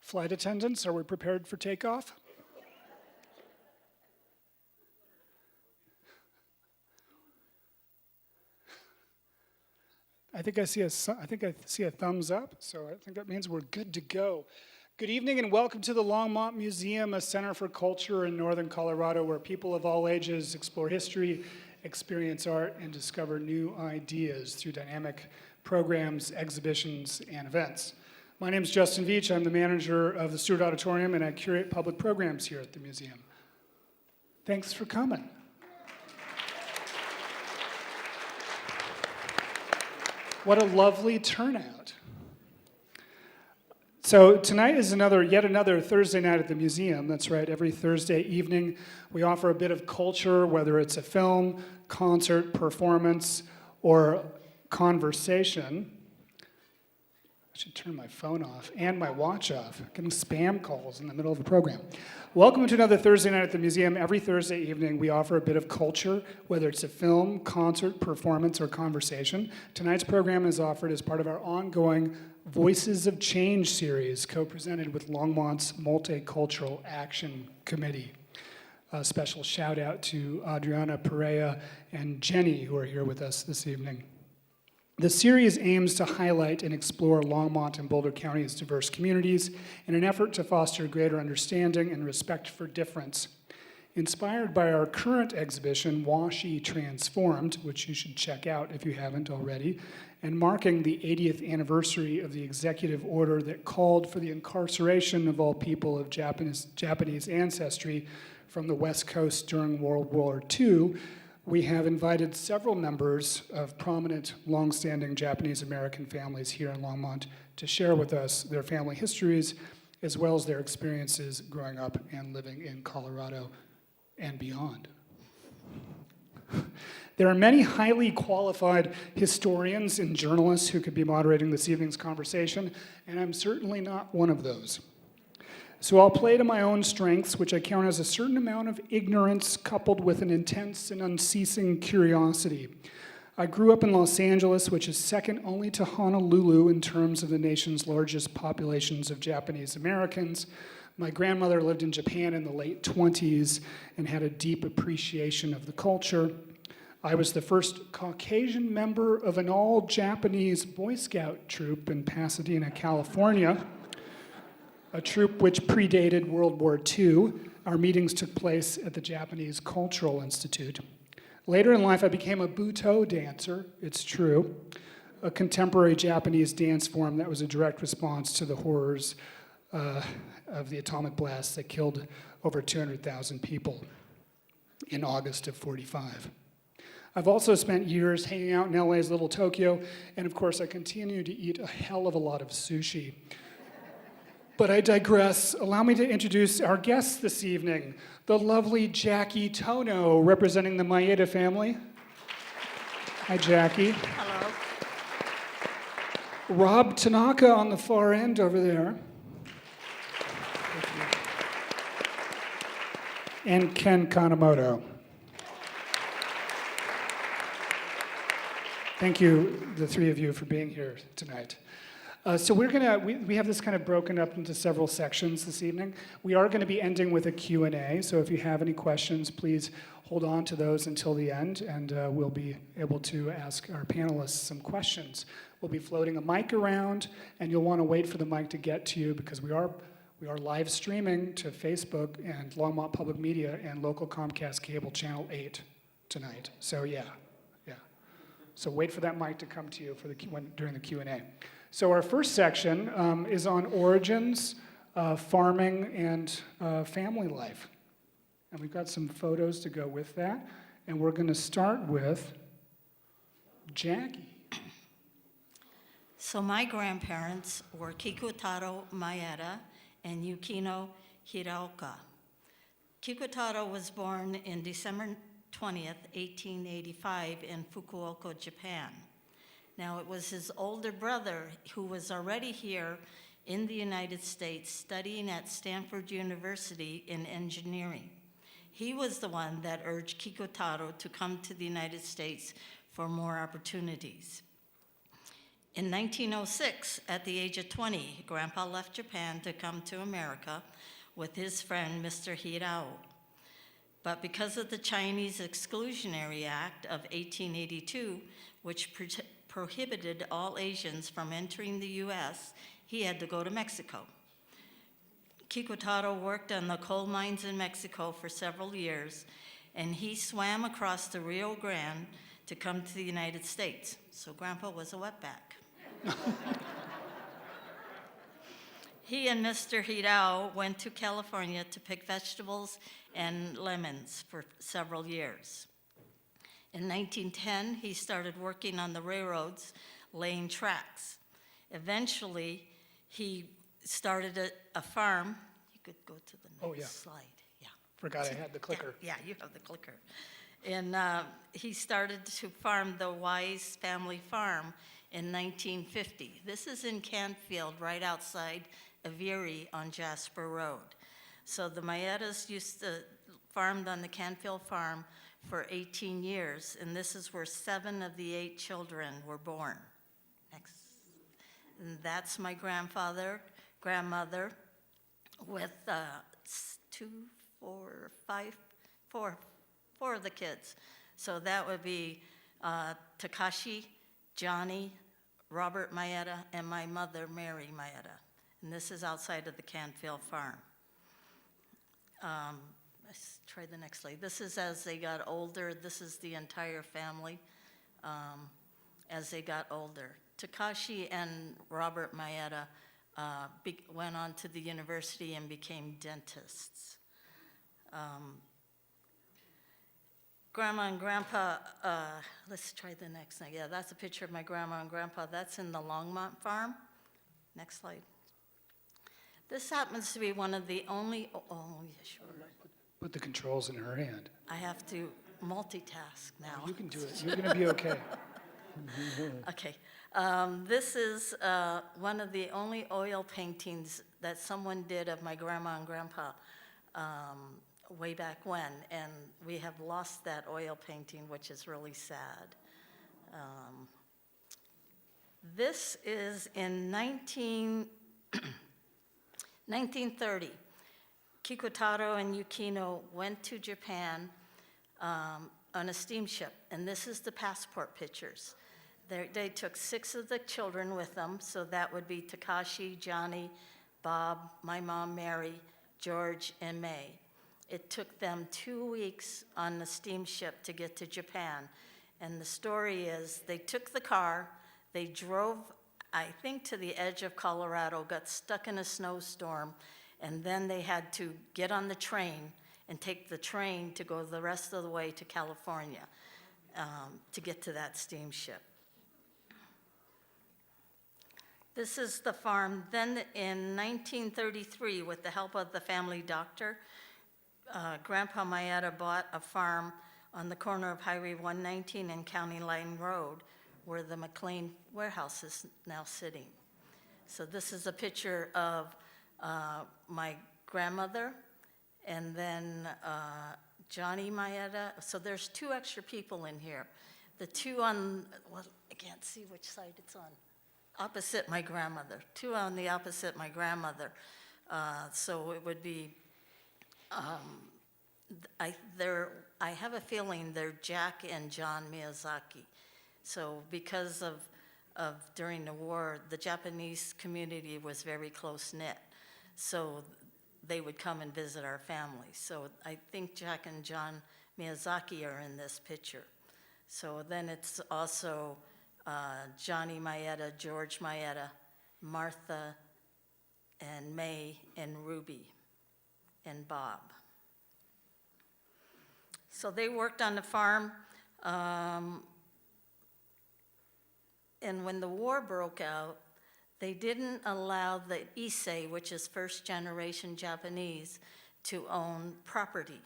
Flight attendants, are we prepared for takeoff? I think I see a thumbs up, so I think that means we're good to go. Good evening and welcome to the Longmont Museum, a center for culture in northern Colorado where people of all ages explore history, experience art, and discover new ideas through dynamic programs, exhibitions, and events. My name is Justin Veach. I'm the manager of the Stewart Auditorium, and I curate public programs here at the museum. Thanks for coming. What a lovely turnout. So tonight is yet another Thursday night at the museum. That's right, every Thursday evening we offer a bit of culture, whether it's a film, concert, performance, or conversation. I should turn my phone off and my watch off. Getting spam calls in the middle of a program. Welcome to another Thursday night at the museum. Every Thursday evening we offer a bit of culture, whether it's a film, concert, performance, or conversation. Tonight's program is offered as part of our ongoing Voices of Change series, co-presented with Longmont's Multicultural Action Committee. A special shout out to Adriana Perea and Jenny, who are here with us this evening. The series aims to highlight and explore Longmont and Boulder County's diverse communities in an effort to foster greater understanding and respect for difference. Inspired by our current exhibition, Washi Transformed, which you should check out if you haven't already, and marking the 80th anniversary of the executive order that called for the incarceration of all people of Japanese ancestry from the West Coast during World War II, we have invited several members of prominent, long-standing Japanese American families here in Longmont to share with us their family histories, as well as their experiences growing up and living in Colorado and beyond. There are many highly qualified historians and journalists who could be moderating this evening's conversation, and I'm certainly not one of those. So I'll play to my own strengths, which I count as a certain amount of ignorance coupled with an intense and unceasing curiosity. I grew up in Los Angeles, which is second only to Honolulu in terms of the nation's largest populations of Japanese Americans. My grandmother lived in Japan in the late 20s and had a deep appreciation of the culture. I was the first Caucasian member of an all-Japanese Boy Scout troop in Pasadena, California. A troop which predated World War II. Our meetings took place at the Japanese Cultural Institute. Later in life, I became a Buto dancer, it's true, a contemporary Japanese dance form that was a direct response to the horrors of the atomic blast that killed over 200,000 people in August of '45. I've also spent years hanging out in LA's Little Tokyo, and of course I continue to eat a hell of a lot of sushi. But I digress. Allow me to introduce our guests this evening, the lovely Jackie Tono, representing the Maeda family. Hi, Jackie. Hello. Rob Tanaka on the far end over there. And Ken Kanemoto. Thank you, the three of you, for being here tonight. So we have this kind of broken up into several sections this evening. We are going to be ending with a Q&A, so if you have any questions, please hold on to those until the end, and we'll be able to ask our panelists some questions. We'll be floating a mic around, and you'll want to wait for the mic to get to you because we are live streaming to Facebook and Longmont Public Media and local Comcast Cable Channel 8 tonight. So yeah. So wait for that mic to come to you during the Q&A. So our first section is on origins, farming, and family life. And we've got some photos to go with that. And we're going to start with Jackie. So my grandparents were Kikutaro Maeda and Yukino Hiraoka. Kikutaro was born in December 20th, 1885 in Fukuoka, Japan. Now, it was his older brother who was already here in the United States studying at Stanford University in engineering. He was the one that urged Kikutaro to come to the United States for more opportunities. In 1906, at the age of 20, Grandpa left Japan to come to America with his friend, Mr. Hirao. But because of the Chinese Exclusionary Act of 1882, which prohibited all Asians from entering the U.S., he had to go to Mexico. Kikutaro worked on the coal mines in Mexico for several years, and he swam across the Rio Grande to come to the United States. So Grandpa was a wetback. He and Mr. Hirao went to California to pick vegetables and lemons for several years. In 1910, he started working on the railroads, laying tracks. Eventually, he started a farm. You could go to the next slide. Yeah. Forgot I had the clicker. Yeah, you have the clicker. And he started to farm the Wise family farm in 1950. This is in Canfield, right outside of Erie on Jasper Road. So the Maetas used to farmed on the Canfield farm for 18 years, and this is where 7 of the 8 children were born. Next. And that's my grandmother, with 4 of the kids. So that would be Takashi, Johnny, Robert Maeda, and my mother, Mary Maeda. And this is outside of the Canfield farm. Let's try the next slide. This is as they got older. This is the entire family as they got older. Takashi and Robert Maeda went on to the university and became dentists. Grandma and Grandpa, let's try the next thing. Yeah, that's a picture of my grandma and grandpa. That's in the Longmont farm. Next slide. This happens to be one of the only, oh yeah, sure. Put the controls in her hand. I have to multitask now. You can do it. You're going to be okay. Okay. This is one of the only oil paintings that someone did of my grandma and grandpa way back when, and we have lost that oil painting, which is really sad. This is in 1930. Kikutaro and Yukino went to Japan on a steamship, and this is the passport pictures. They took 6 of the children with them, so that would be Takashi, Johnny, Bob, my mom, Mary, George, and May. It took them 2 weeks on the steamship to get to Japan, and the story is they took the car, they drove, I think, to the edge of Colorado, got stuck in a snowstorm, and then they had to get on the train and take the train to go the rest of the way to California to get to that steamship. This is the farm. Then in 1933, with the help of the family doctor, Grandpa Maeda bought a farm on the corner of Highway 119 and County Line Road, where the McLean warehouse is now sitting. So this is a picture of my grandmother, and then Johnny Maeda. So there's 2 extra people in here. The 2 on, well, I can't see which side it's on. Opposite my grandmother. 2 on the opposite my grandmother. So it would be, I have a feeling they're Jack and John Miyazaki. So because of during the war, the Japanese community was very close-knit. So they would come and visit our family. So I think Jack and John Miyazaki are in this picture. So then it's also Johnny Maeda, George Maeda, Martha, and May, and Ruby, and Bob. So they worked on the farm, and when the war broke out, they didn't allow the Issei, which is first-generation Japanese, to own property.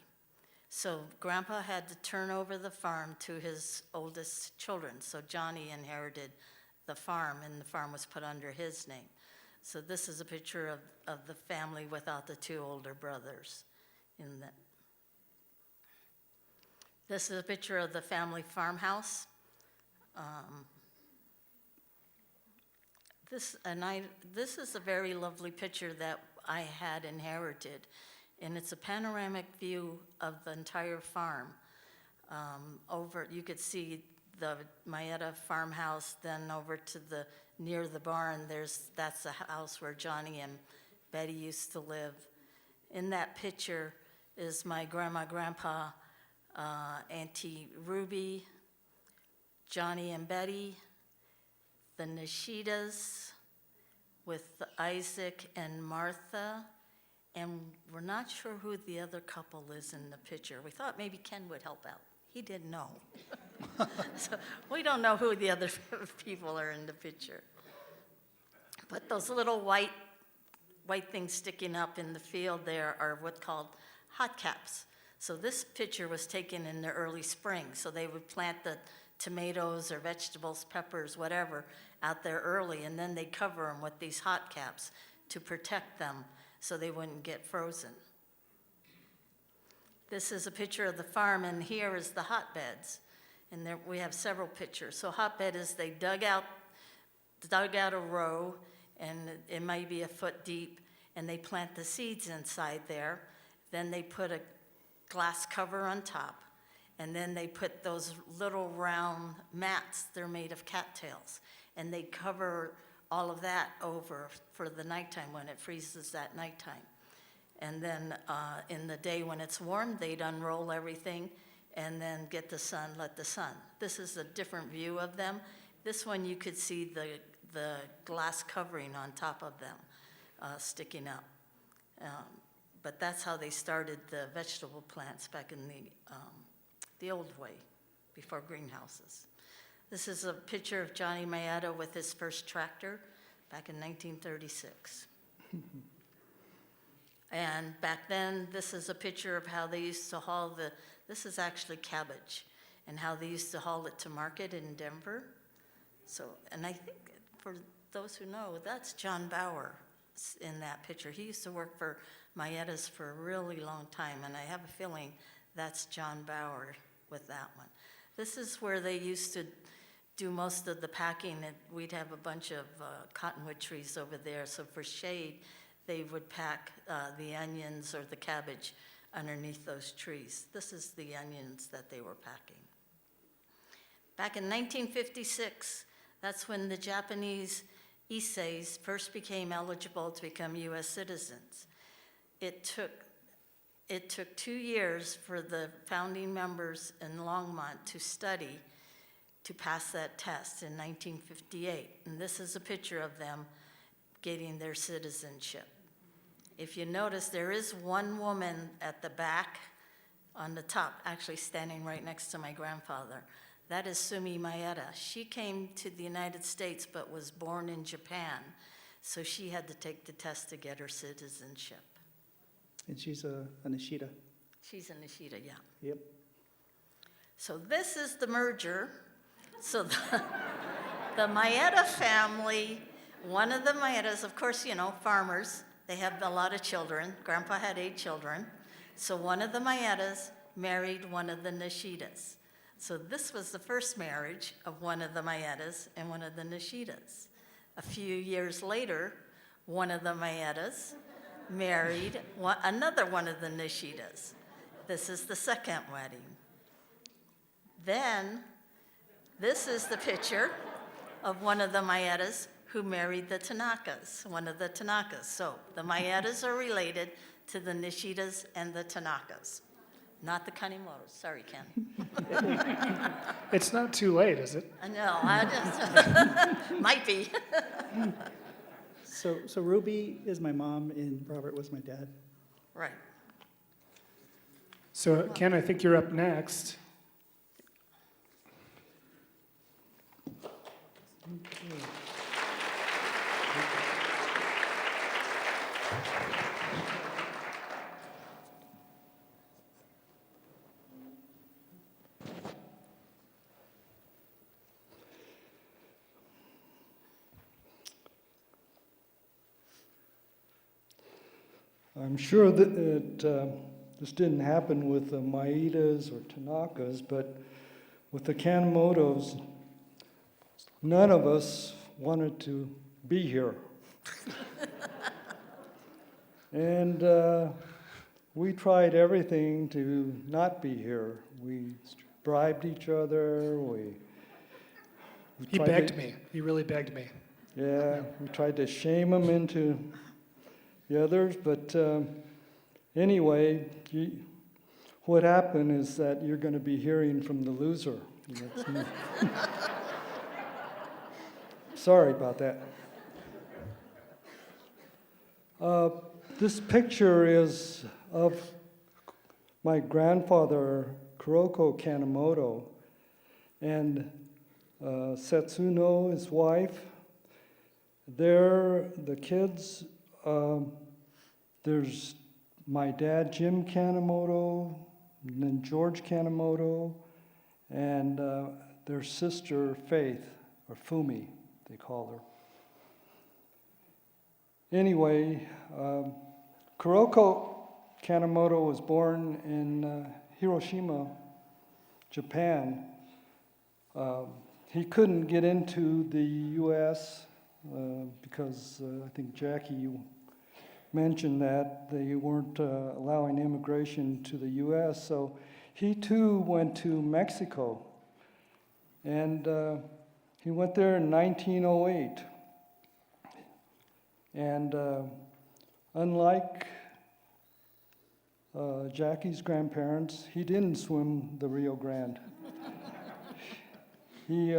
So Grandpa had to turn over the farm to his oldest children. So Johnny inherited the farm, and the farm was put under his name. So this is a picture of the family without the 2 older brothers. This is a picture of the family farmhouse. This is a very lovely picture that I had inherited, and it's a panoramic view of the entire farm. You could see the Mayetta farmhouse, then over to near the barn, that's the house where Johnny and Betty used to live. In that picture is my grandpa, Auntie Ruby, Johnny and Betty, the Nishitas with Isaac and Martha, and we're not sure who the other couple is in the picture. We thought maybe Ken would help out. He didn't know. So we don't know who the other people are in the picture. But those little white things sticking up in the field there are what's called hot caps. So this picture was taken in the early spring. So they would plant the tomatoes or vegetables, peppers, whatever, out there early, and then they'd cover them with these hot caps to protect them so they wouldn't get frozen. This is a picture of the farm, and here is the hotbeds. And there we have several pictures. So hotbed is they dug out a row, and it might be a foot deep, and they plant the seeds inside there. Then they put a glass cover on top, and then they put those little round mats. They're made of cattails, and they cover all of that over for the nighttime when it freezes at nighttime. And then in the day when it's warm, they'd unroll everything and then get the sun, let the sun. This is a different view of them. This one you could see the glass covering on top of them sticking up. But that's how they started the vegetable plants back in the old way, before greenhouses. This is a picture of Johnny Mayetta with his first tractor back in 1936. And back then, this is a picture of how they used to haul this is actually cabbage, and how they used to haul it to market in Denver. So, and I think for those who know, that's John Bauer in that picture. He used to work for Mayetta's for a really long time, and I have a feeling that's John Bauer with that one. This is where they used to do most of the packing, and we'd have a bunch of cottonwood trees over there, so for shade, they would pack the onions or the cabbage underneath those trees. This is the onions that they were packing. Back in 1956, that's when the Japanese Issei's first became eligible to become U.S. citizens. It took 2 years for the founding members in Longmont to study to pass that test in 1958. And this is a picture of them getting their citizenship. If you notice, there is one woman at the back on the top, actually standing right next to my grandfather. That is Sumi Mayetta. She came to the United States but was born in Japan, so she had to take the test to get her citizenship. And she's a Nishida. She's a Nishida, yeah. Yep. So this is the merger. So the Mayetta family, one of the Mayettas, of course, you know, farmers, they have a lot of children. Grandpa had 8 children. So one of the Mayettas married one of the Nishidas. So this was the first marriage of one of the Mayettas and one of the Nishidas. A few years later, one of the Mayettas married another one of the Nishidas. This is the second wedding. Then, this is the picture of one of the Mayettas who married the Tanakas, one of the Tanakas. So the Mayettas are related to the Nishidas and the Tanakas, not the Kanimotos. Sorry, Ken. It's not too late, is it? I know, I just, might be. So Ruby is my mom and Robert was my dad. Right. So Ken, I think you're up next. Okay. I'm sure that this didn't happen with the Maetas or Tanakas, but with the Kanemotos, none of us wanted to be here. And we tried everything to not be here. We bribed each other. He tried begged to- me. He really begged me. Yeah, we tried to shame him into the others, but anyway, what happened is that you're going to be hearing from the loser. That's me. Sorry about that. This picture is of my grandfather, Kuroko Kanemoto, and Setsuno, his wife. They're the kids. There's my dad, Jim Kanemoto, and then George Kanemoto, and their sister, Faith, or Fumi, they call her. Anyway, Kuroko Kanemoto was born in Hiroshima, Japan. He couldn't get into the U.S. Because I think Jackie, you mentioned that they weren't allowing immigration to the U.S., so he too went to Mexico. And he went there in 1908. And unlike Jackie's grandparents, he didn't swim the Rio Grande. He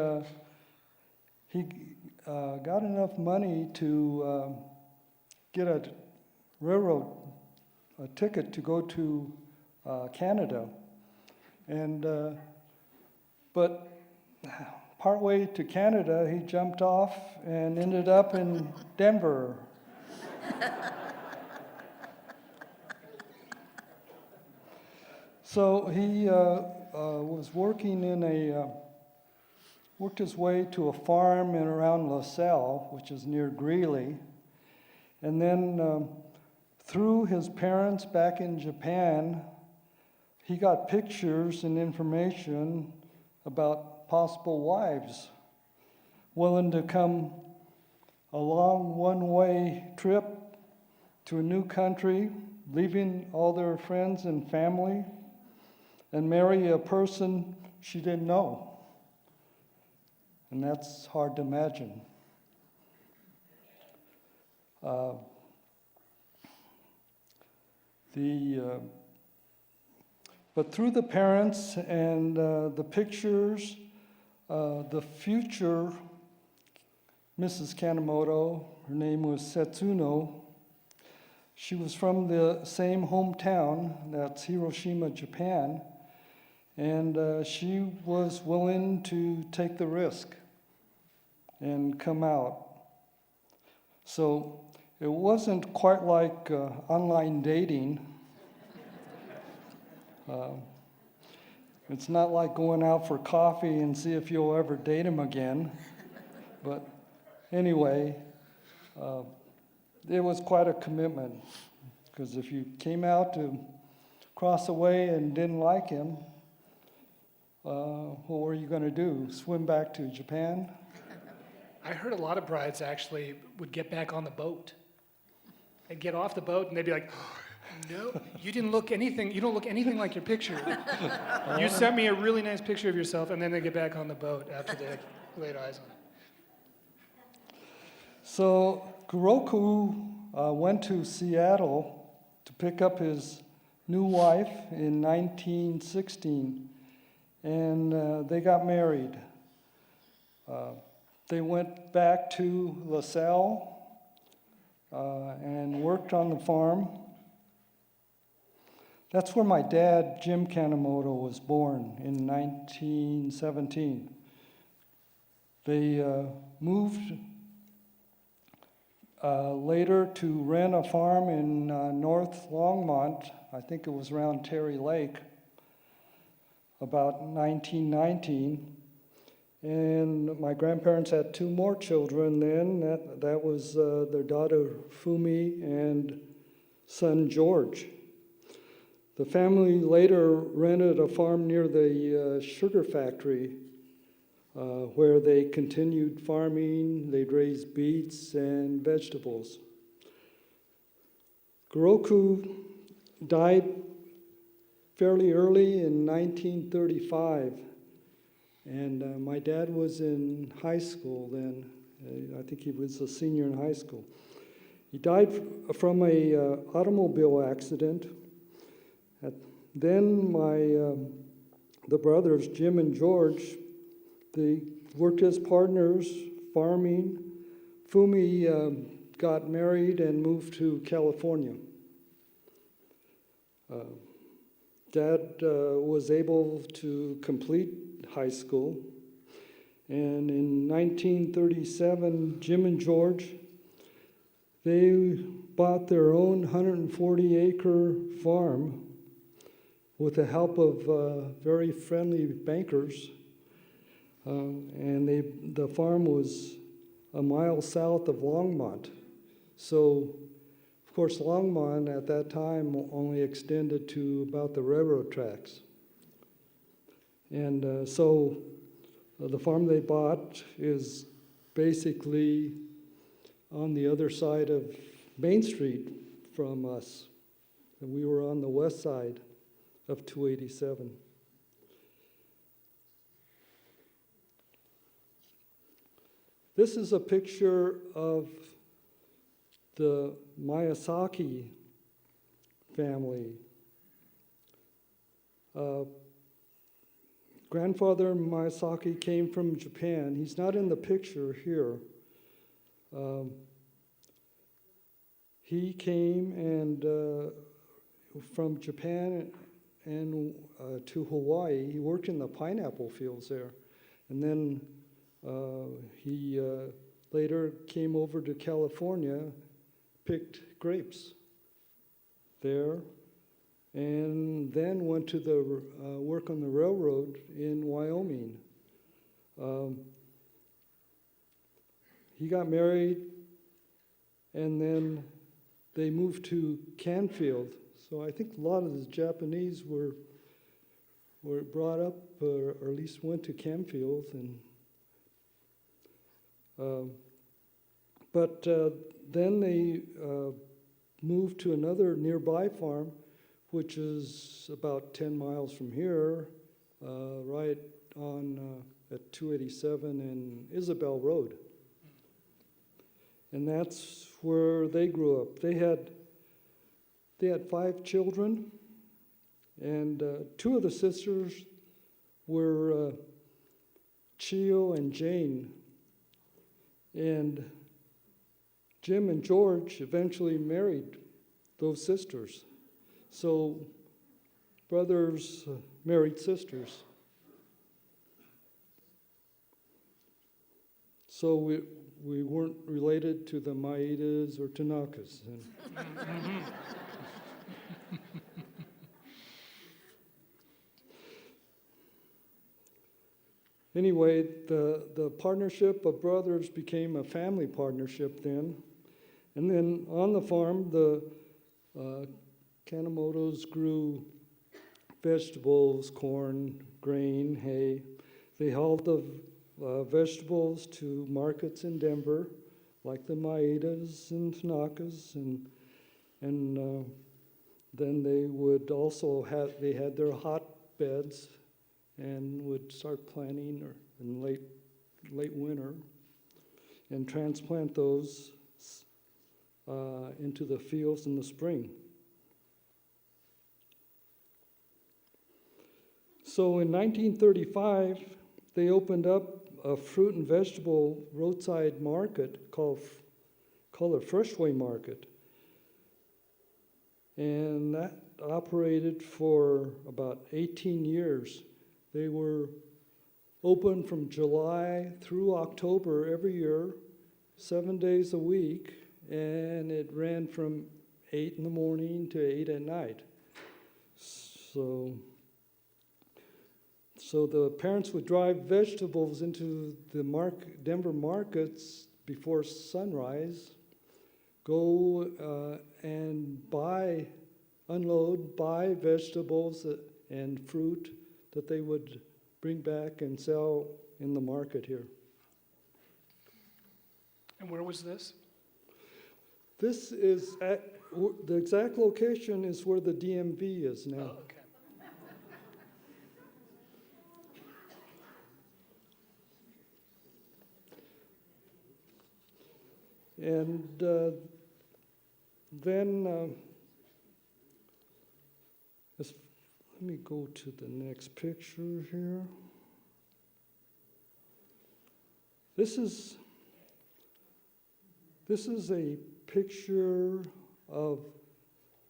got enough money to get a railroad ticket to go to Canada, and but partway to Canada, he jumped off and ended up in Denver. So he was working worked his way to a farm in around LaSalle, which is near Greeley, and then through his parents back in Japan, he got pictures and information about possible wives willing to come a long one-way trip to a new country, leaving all their friends and family, and marry a person she didn't know. And that's hard to imagine. But through the parents and the pictures, the future Mrs. Kanemoto, her name was Setsuno, she was from the same hometown, that's Hiroshima, Japan, and she was willing to take the risk and come out. So it wasn't quite like online dating. It's not like going out for coffee and see if you'll ever date him again. But anyway, it was quite a commitment, because if you came out to cross away and didn't like him, what were you going to do? Swim back to Japan? I heard a lot of brides actually would get back on the boat. They'd get off the boat and they'd be like, no, you don't look anything like your picture. You sent me a really nice picture of yourself, and then they get back on the boat after they laid eyes on it. So Kuroko went to Seattle to pick up his new wife in 1916, and they got married. They went back to LaSalle and worked on the farm. That's where my dad, Jim Kanemoto, was born in 1917. They moved later to rent a farm in North Longmont. I think it was around Terry Lake, about 1919. And my grandparents had two more children then. That was their daughter Fumi and son George. The family later rented a farm near the sugar factory where they continued farming. They'd raise beets and vegetables. Goroku died fairly early in 1935, and my dad was in high school then. I think he was a senior in high school. He died from a automobile accident. Then the brothers, Jim and George, they worked as partners farming. Fumi got married and moved to California. Dad was able to complete high school. And in 1937, Jim and George, they bought their own 140-acre farm with the help of very friendly bankers. And the farm was a mile south of Longmont. So, of course, Longmont at that time only extended to about the railroad tracks. And so the farm they bought is basically on the other side of Main Street from us. And we were on the west side of 287. This is a picture of the Miyazaki family. Grandfather Miyazaki came from Japan. He's not in the picture here. He came and from Japan and to Hawaii. He worked in the pineapple fields there, and then he later came over to California, picked grapes there, and then went to the work on the railroad in Wyoming. He got married, and then they moved to Canfield. So I think a lot of the Japanese were brought up, or at least went to Canfield, and but then they moved to another nearby farm, which is about 10 miles from here, right on at 287 and Isabel Road. And that's where they grew up. They had 5 children, and 2 of the sisters were Chio and Jane. And Jim and George eventually married those sisters. So brothers married sisters. So we weren't related to the Maedas or Tanakas. Anyway, the partnership of brothers became a family partnership then. And then on the farm, the Kanemotos grew vegetables, corn, grain, hay. They hauled the vegetables to markets in Denver, like the Maedas and Tanakas, and then they would also they had their hotbeds and would start planting in late winter and transplant those into the fields in the spring. So in 1935, they opened up a fruit and vegetable roadside market called a Freshway Market. And that operated for about 18 years. They were open from July through October every year, 7 days a week, and it ran from 8 in the morning to 8 at night. So the parents would drive vegetables into the Denver markets before sunrise, go and unload, buy vegetables and fruit that they would bring back and sell in the market here. And where was this? This is, the exact location is where the DMV is now. Oh, okay. And then, let me go to the next picture here. This is a picture of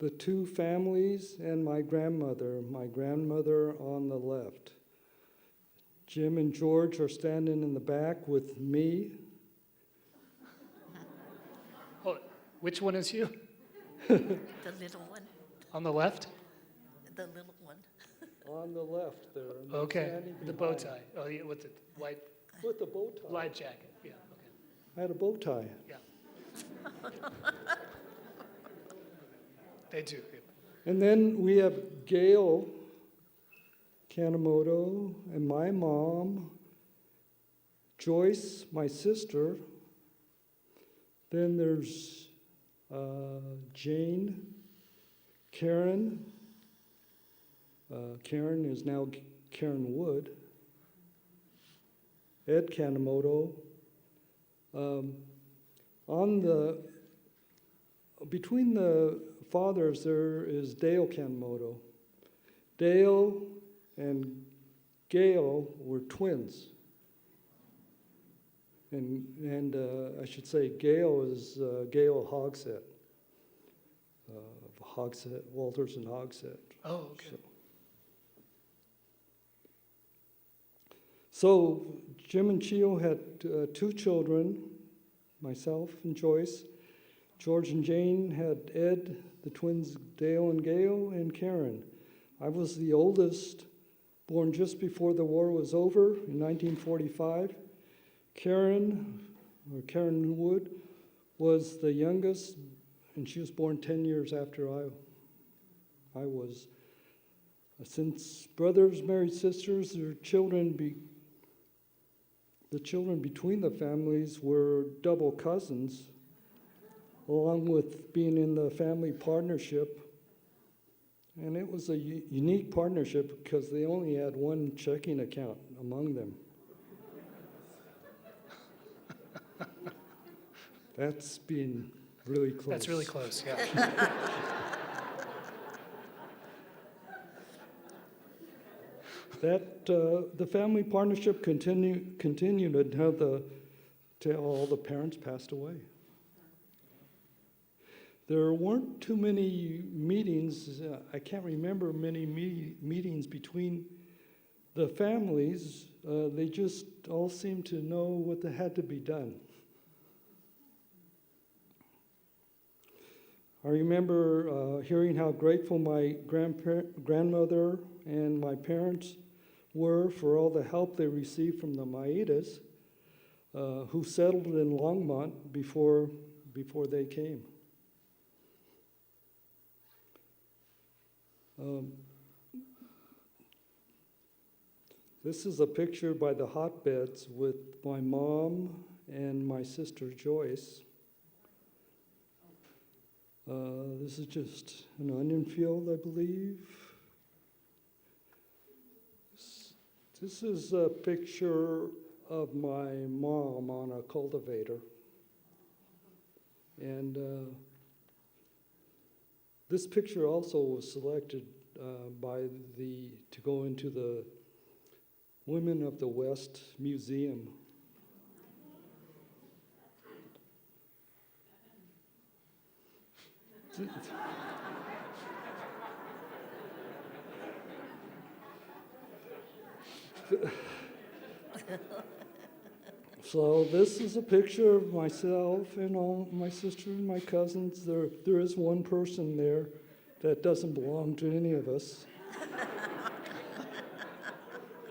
the two families and my grandmother. My grandmother on the left. Jim and George are standing in the back with me. Oh, which one is you? The little one, On the left? the little one. On the left there. and they're Okay, standing the bow behind. tie. Oh, yeah, with the white, With the bow tie. light jacket. Yeah, okay. I had a bow tie. Yeah. They do. Yeah. And then we have Gail Kanemoto and my mom, Joyce, my sister. Then there's Jane, Karen. Karen is now Karen Wood. Ed Kanemoto. Between the fathers, there is Dale Kanemoto. Dale and Gail were twins. And I should say Gail is Gail Hogsett, Walters and Hogsett. Oh, okay. So Jim and Chio had two children, myself and Joyce. George and Jane had Ed, the twins Dale and Gail, and Karen. I was the oldest, born just before the war was over in 1945. Karen Wood, was the youngest, and she was born 10 years after I was. Since brothers married sisters, the children between the families were double cousins, along with being in the family partnership. And it was a unique partnership because they only had one checking account among them. That's being really close. That's really close, yeah. That the family partnership continued until all the parents passed away. There weren't too many meetings. I can't remember many meetings between the families. They just all seemed to know what had to be done. I remember hearing how grateful my grandmother and my parents were for all the help they received from the Maitas, who settled in Longmont before they came. This is a picture by the hotbeds with my mom and my sister Joyce. This is just an onion field, I believe. This is a picture of my mom on a cultivator. And this picture also was selected to go into the Women of the West Museum. So this is a picture of myself and all my sister and my cousins. There is one person there that doesn't belong to any of us.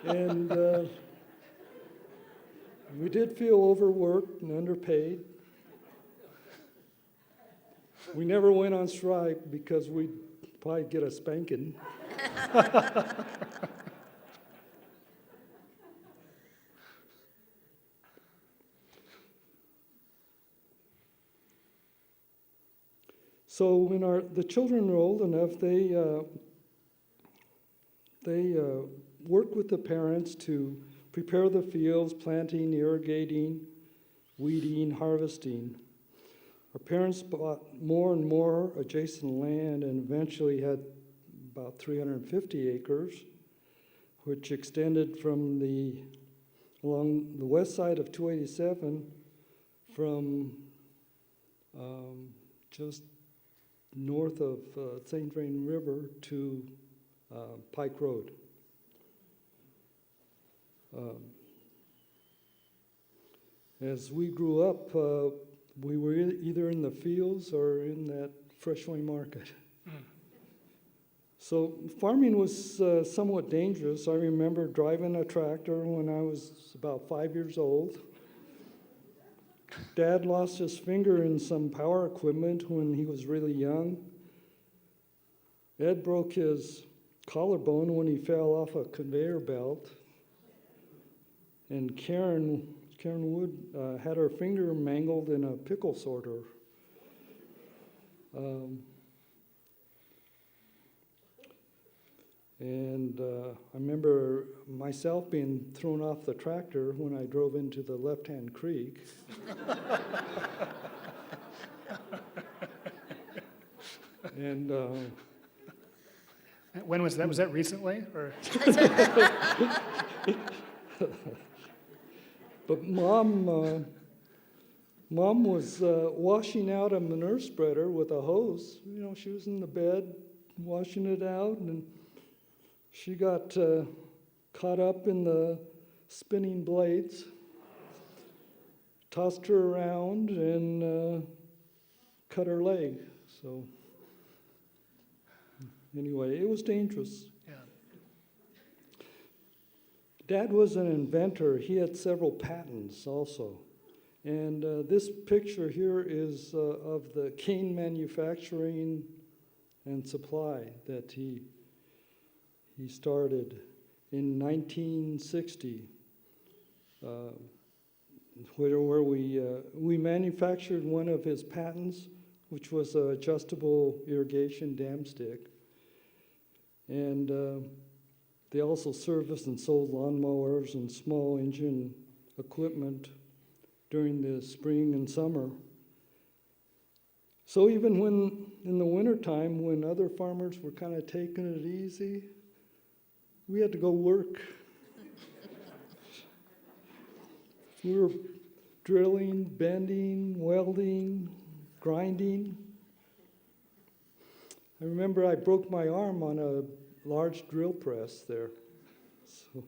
And we did feel overworked and underpaid. We never went on strike because we'd probably get a spanking. So when the children were old enough, they worked with the parents to prepare the fields, planting, irrigating, weeding, harvesting. Our parents bought more and more adjacent land and eventually had about 350 acres, which extended along the west side of 287 from just north of St. Vrain River to Pike Road. As we grew up, we were either in the fields or in that freshway market. So farming was somewhat dangerous. I remember driving a tractor when I was about 5 years old. Dad lost his finger in some power equipment when he was really young. Ed broke his collarbone when he fell off a conveyor belt. And Karen Wood had her finger mangled in a pickle sorter. I remember myself being thrown off the tractor when I drove into the left-hand creek. And When was that? Was that recently? Or? But Mom was washing out a manure spreader with a hose. You know, she was in the bed washing it out, and she got caught up in the spinning blades, tossed her around, and cut her leg. So anyway, it was dangerous. Yeah. Dad was an inventor. He had several patents also. And this picture here is of the cane manufacturing and supply that he started in 1960, where we manufactured one of his patents, which was an adjustable irrigation dam stick. And they also serviced and sold lawnmowers and small engine equipment during the spring and summer. So even when, in the wintertime, when other farmers were kind of taking it easy, we had to go work. We were drilling, bending, welding, grinding. I remember I broke my arm on a large drill press there. So,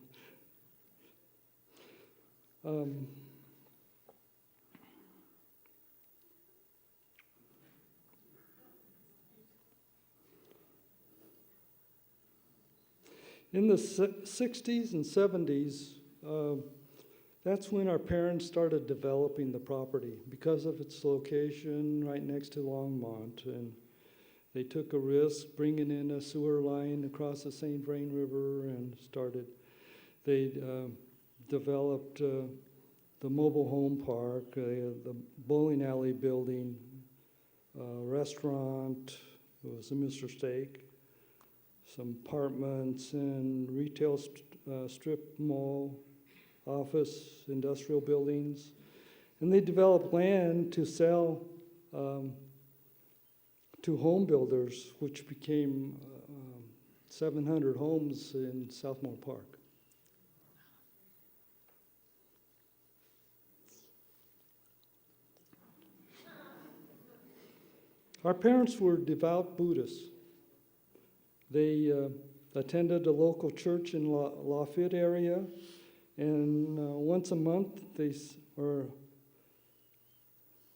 in the 60s and 70s, that's when our parents started developing the property because of its location right next to Longmont. And they took a risk bringing in a sewer line across the St. Vrain River and they developed the mobile home park, the bowling alley building, restaurant, it was a Mr. Steak, some apartments and retail strip mall, office, industrial buildings. And they developed land to sell to home builders, which became 700 homes in Southmore Park. Our parents were devout Buddhists. They attended a local church in Lafayette area, and once a month, or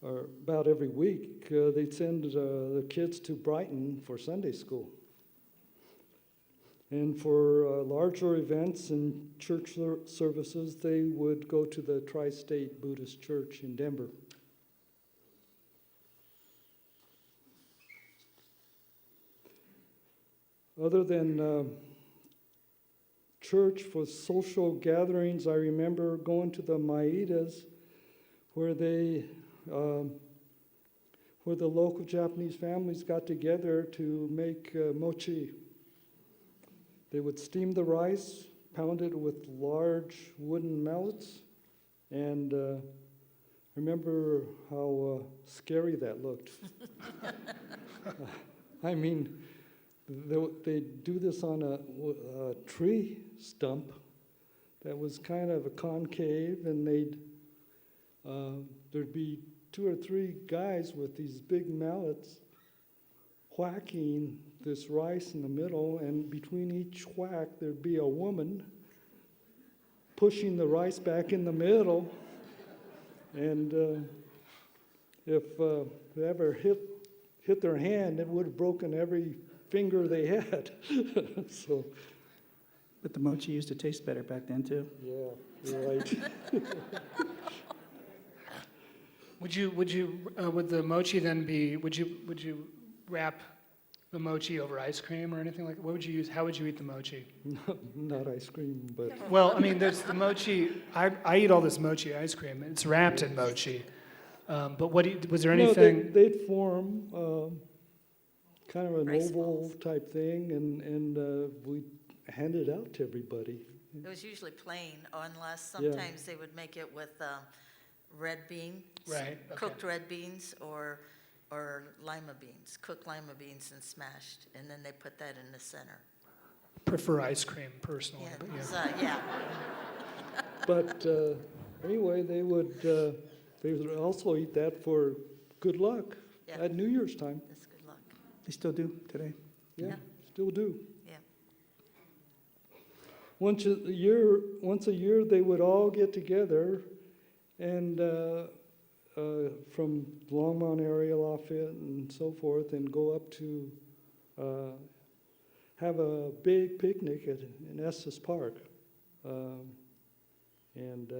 about every week, they'd send the kids to Brighton for Sunday school. And for larger events and church services, they would go to the Tri-State Buddhist Church in Denver. Other than church for social gatherings, I remember going to the Maidas, where where the local Japanese families got together to make mochi. They would steam the rice, pound it with large wooden mallets, and remember how scary that looked. I mean, they do this on a tree stump that was kind of a concave, and there'd be 2 or 3 guys with these big mallets whacking this rice in the middle, and between each whack there'd be a woman pushing the rice back in the middle, and if they ever hit their hand, it would have broken every finger they had. So, But the mochi used to taste better back then, too. yeah, you're right. Would the mochi then be, would you wrap the mochi over ice cream or anything like that? What would you use? How would you eat the mochi? Not ice cream, but Well, I mean, there's the mochi. I eat all this mochi ice cream. It's wrapped in mochi. But was there anything? they'd form kind of an Rice oval balls. type thing, and we'd hand it out to everybody. It was usually plain, unless Yeah. sometimes they would make it with red beans. Right, okay. Cooked red beans or lima beans, cooked lima beans and smashed, and then they put that in the center. Prefer ice cream personally. Yeah, But yeah. so, yeah. But anyway, they would also eat that for good luck Yeah. at New Year's time. That's good luck. They still do today. Yeah, Yeah. still do. Yeah. Once a year, they would all get together, and from Longmont area, Lafayette, and so forth, and go up to have a big picnic in Estes Park. And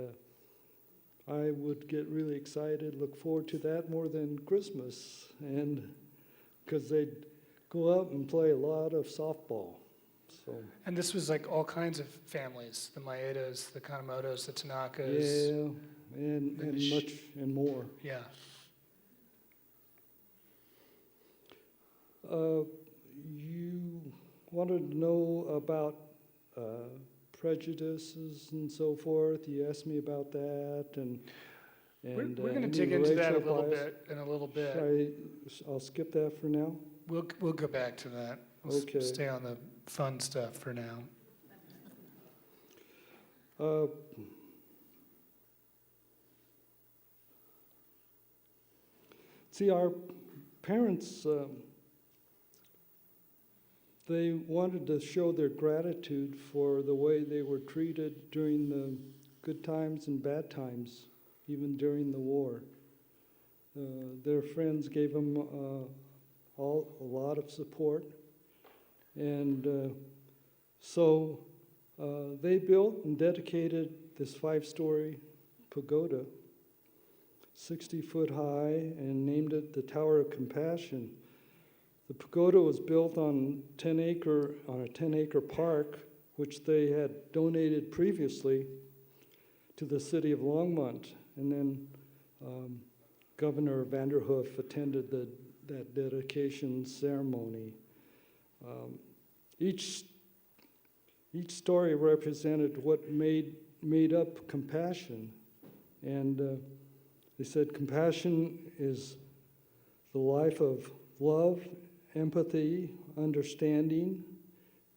I would get really excited, look forward to that more than Christmas, and because they'd go out and play a lot of softball. So. And this was like all kinds of families: the Maedas, the Kanemotos, the Tanakas. Yeah, and much and more. Yeah. You wanted to know about prejudices and so forth. You asked me about that, and We're going to any dig into that a racial little bias. bit in a little bit. I'll skip that for now. We'll go back to that. We'll Okay. stay on the fun stuff for now. See, our parents, they wanted to show their gratitude for the way they were treated during the good times and bad times, even during the war. Their friends gave them a lot of support, and so they built and dedicated this 5-story pagoda, 60 foot high, and named it the Tower of Compassion. The pagoda was built on a 10-acre park, which they had donated previously to the city of Longmont, and then Governor Vanderhoof attended that dedication ceremony. Each story represented what made up compassion, and they said compassion is the life of love, empathy, understanding,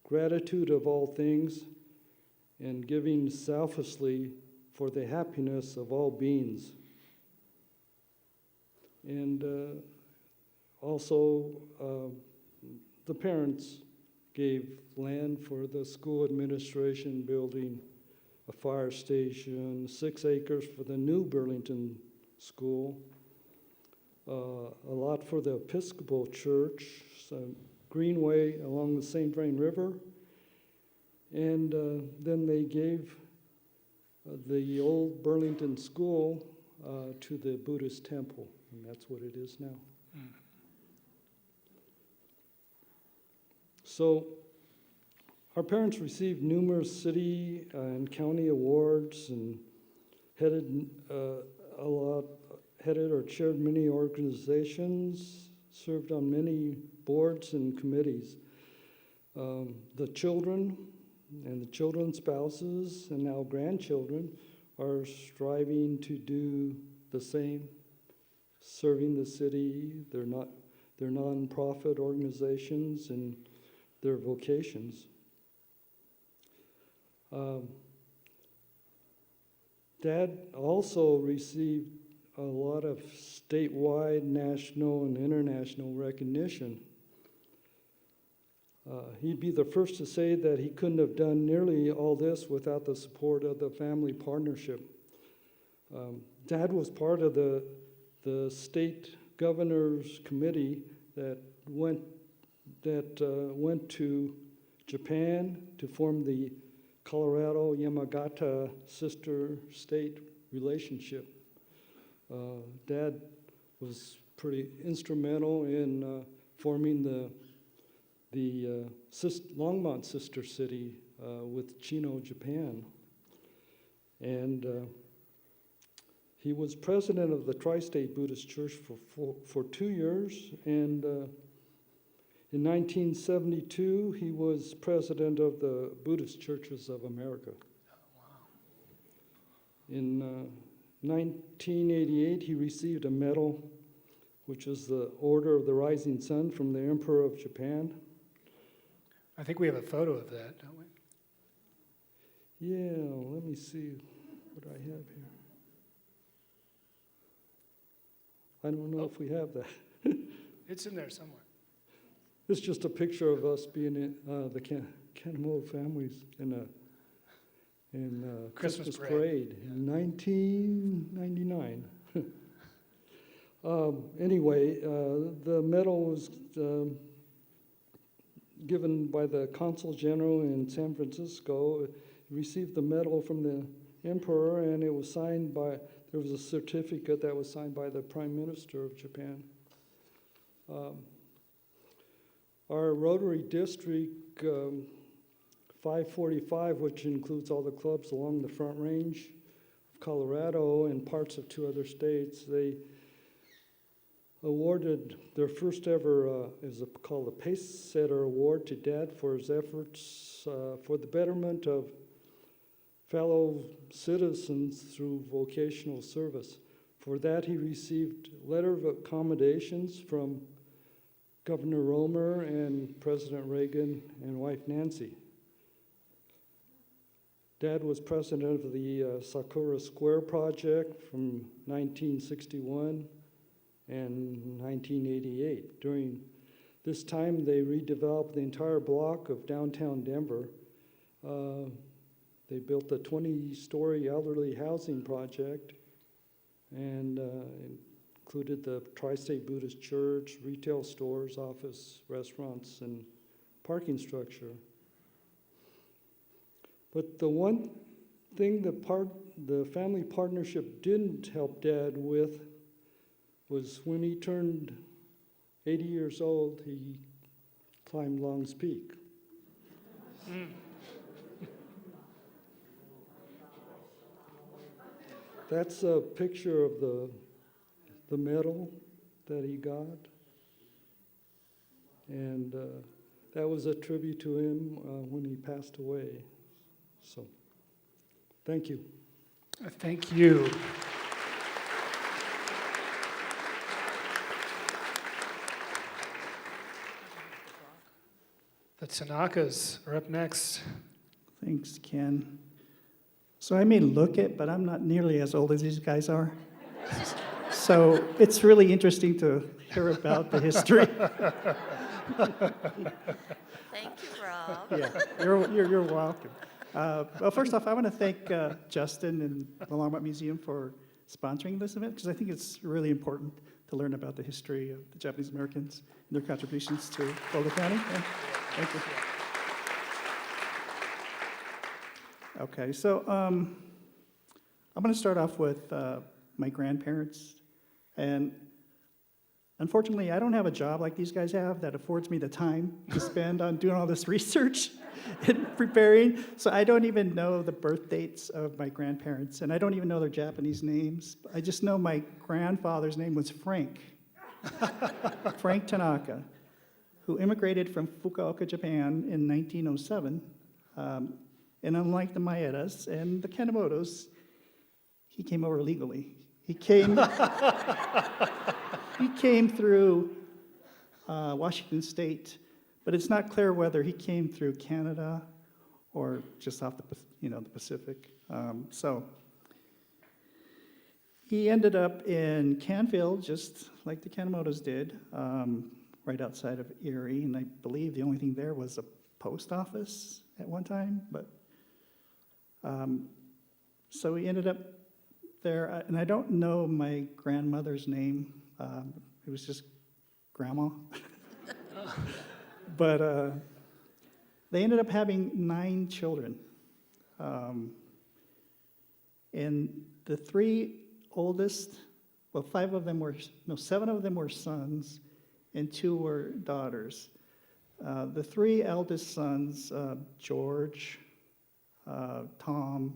gratitude of all things, and giving selflessly for the happiness of all beings. And also, the parents gave land for the school administration building, a fire station, 6 acres for the new Burlington School, a lot for the Episcopal Church, some greenway along the St. Vrain River, and then they gave the old Burlington School to the Buddhist temple, and that's what it is now. So our parents received numerous city and county awards and headed or chaired many organizations, served on many boards and committees. The children and the children's spouses and now grandchildren are striving to do the same, serving the city, their nonprofit organizations and their vocations. Dad also received a lot of statewide, national, and international recognition. He'd be the first to say that he couldn't have done nearly all this without the support of the family partnership. Dad was part of the state governor's committee that went to Japan to form the Colorado-Yamagata sister state relationship. Dad was pretty instrumental in forming the Longmont sister city with Chino, Japan. And he was president of the Tri-State Buddhist Church for 2 years, and in 1972, he was president of the Buddhist Churches of America. In 1988, he received a medal, which is the Order of the Rising Sun from the Emperor of Japan. I think we have a photo of that, don't we? Yeah, let me see what I have here. I don't know if we have that. It's in there somewhere. It's just a picture of us being in the Kanemo families in a Christmas parade in 1999. Anyway, the medal was given by the Consul General in San Francisco. He received the medal from the Emperor, and it was signed by, there was a certificate that was signed by the Prime Minister of Japan. Our Rotary District 545, which includes all the clubs along the Front Range of Colorado and parts of 2 other states, they awarded their first ever, called the Pace Setter Award to Dad for his efforts for the betterment of fellow citizens through vocational service. For that, he received letter of accommodations from Governor Romer and President Reagan and wife Nancy. Dad was president of the Sakura Square project from 1961 and 1988. During this time, they redeveloped the entire block of downtown Denver. They built a 20-story elderly housing project and included the Tri-State Buddhist Church, retail stores, office, restaurants, and parking structure. But the one thing the family partnership didn't help Dad with was when he turned 80 years old, he climbed Long's Peak. That's a picture of the medal that he got. And that was a tribute to him when he passed away. So, thank you. Thank you. The Tanakas are up next. Thanks, Ken. So I may look it, but I'm not nearly as old as these guys are. So it's really interesting to hear about the history. Thank you, Rob. Yeah, you're welcome. Well, first off, I want to thank Justin and the Longmont Museum for sponsoring this event, because I think it's really important to learn about the history of the Japanese Americans and their contributions to Boulder County. Yeah, thank you. Okay, so I'm going to start off with my grandparents, and Unfortunately, I don't have a job like these guys have that affords me the time to spend on doing all this research and preparing. So I don't even know the birth dates of my grandparents, and I don't even know their Japanese names. I just know my grandfather's name was Frank, Frank Tanaka, who immigrated from Fukuoka, Japan in 1907. And unlike the Maedas and the Kanemotos, he came over legally. He came through Washington State, but it's not clear whether he came through Canada or just off the Pacific. So he ended up in Canfield, just like the Kanemotos did, right outside of Erie, and I believe the only thing there was a post office at one time. But so he ended up there, and I don't know my grandmother's name. It was just Grandma. But they ended up having 9 children. And the 3 oldest, well, 7 of them were sons, and 2 were daughters. The 3 eldest sons, George, Tom,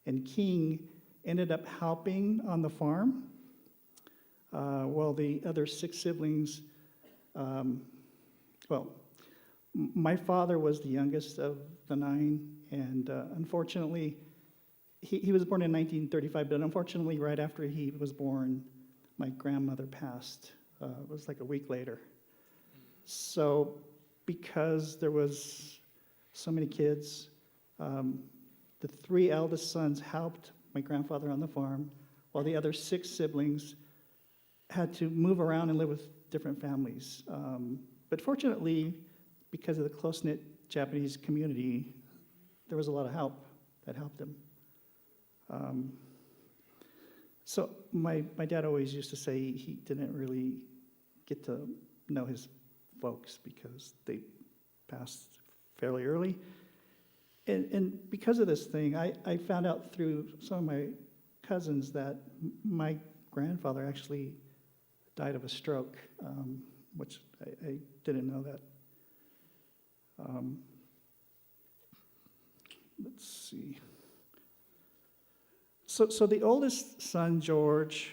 and King, ended up helping on the farm, while the other 6 siblings, my father was the youngest of the 9, and unfortunately, he was born in 1935, but unfortunately, right after he was born, my grandmother passed. It was like a week later. So because there was so many kids, the 3 eldest sons helped my grandfather on the farm, while the other 6 siblings had to move around and live with different families. But fortunately, because of the close-knit Japanese community, there was a lot of help that helped them. So my dad always used to say he didn't really get to know his folks because they passed fairly early. And because of this thing, I found out through some of my cousins that my grandfather actually died of a stroke, which I didn't know that. Let's see. So the oldest son, George,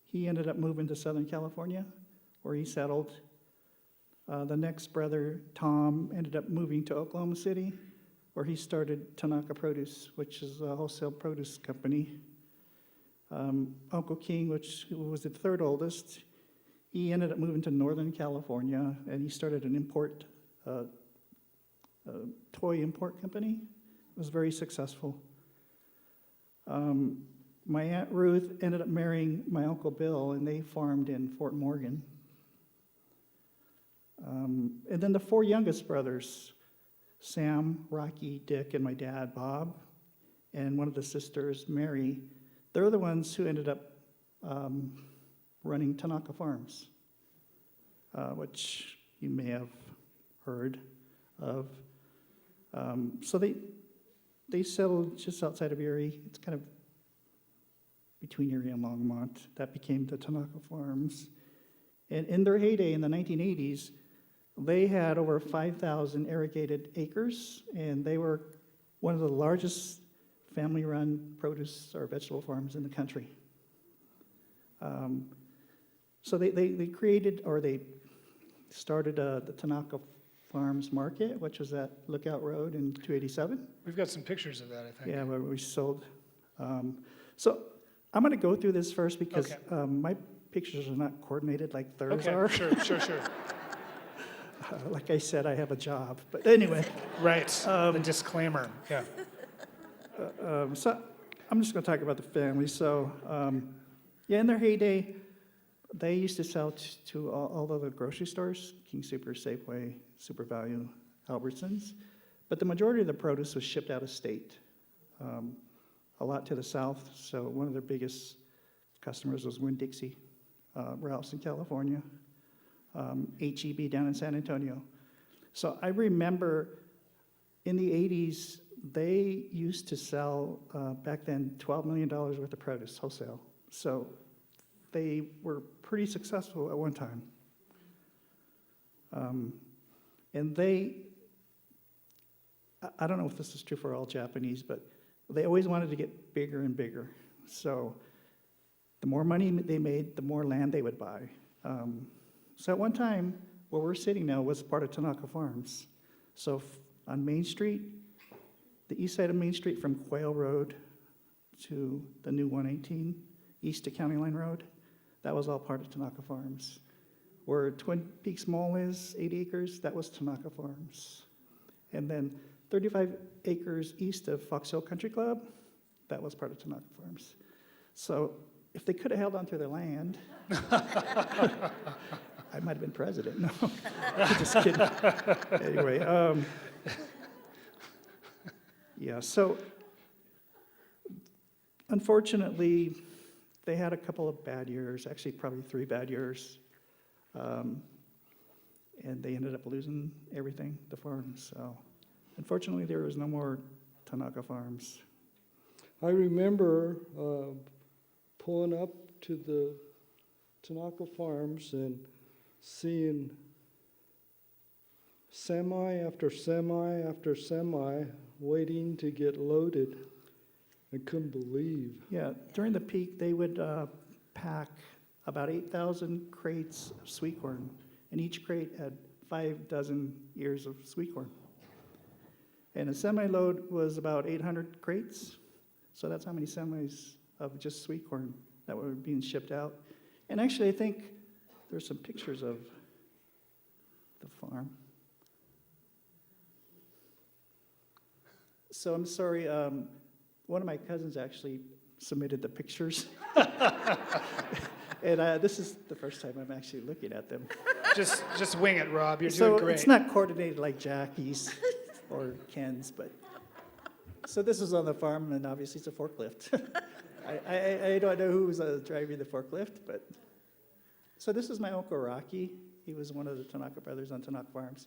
he ended up moving to Southern California, where he settled. The next brother, Tom, ended up moving to Oklahoma City, where he started Tanaka Produce, which is a wholesale produce company. Uncle King, who was the 3rd oldest, he ended up moving to Northern California, and he started an toy import company. It was very successful. My Aunt Ruth ended up marrying my Uncle Bill, and they farmed in Fort Morgan. And then the 4 youngest brothers, Sam, Rocky, Dick, and my dad, Bob, and one of the sisters, Mary, they're the ones who ended up running Tanaka Farms, which you may have heard of. So they settled just outside of Erie. It's kind of between Erie and Longmont. That became the Tanaka Farms. And in their heyday in the 1980s, they had over 5,000 irrigated acres, and they were one of the largest family-run produce or vegetable farms in the country. So they created, or they started the Tanaka Farms Market, which was at Lookout Road in 287. We've got some pictures of that, I think. Yeah, where we sold. So I'm going to go through this first because Okay. my pictures are not coordinated like theirs Okay, are. sure. Like I said, I have a job. But anyway. Right, the disclaimer, yeah. So I'm just going to talk about the family. So, in their heyday, they used to sell to all of the grocery stores, King Super, Safeway, Super Value, Albertsons. But the majority of the produce was shipped out of state, a lot to the south. So one of their biggest customers was Winn-Dixie, Ralph's in California, HEB down in San Antonio. So I remember in the 80s, they used to sell, back then, $12 million worth of produce wholesale. So they were pretty successful at one time. And I don't know if this is true for all Japanese, but they always wanted to get bigger and bigger. So the more money they made, the more land they would buy. So at one time, where we're sitting now was part of Tanaka Farms. So on Main Street, the east side of Main Street from Quail Road to the new 118, east to County Line Road, that was all part of Tanaka Farms. Where Twin Peaks Mall is, 8 acres, that was Tanaka Farms. And then 35 acres east of Fox Hill Country Club, that was part of Tanaka Farms. So if they could have held onto their land, I might have been president. No, just kidding. Anyway, yeah, so unfortunately, they had a couple of bad years, actually probably 3 bad years. And they ended up losing everything, the farms. So unfortunately, there was no more Tanaka Farms. I remember pulling up to the Tanaka Farms and seeing semi after semi after semi waiting to get loaded. I couldn't believe. Yeah, during the peak, they would pack about 8,000 crates of sweet corn, and each crate had 5 dozen ears of sweet corn. And a semi-load was about 800 crates, so that's how many semis of just sweet corn that were being shipped out. And actually, I think there's some pictures of the farm. So I'm sorry, one of my cousins actually submitted the pictures. And this is the first time I'm actually looking at them. Just wing it, Rob. You're So doing great. it's not coordinated like Jackie's or Ken's, but so this is on the farm, and obviously it's a forklift. I don't know who was driving the forklift, but so this is my Uncle Rocky. He was one of the Tanaka brothers on Tanaka Farms,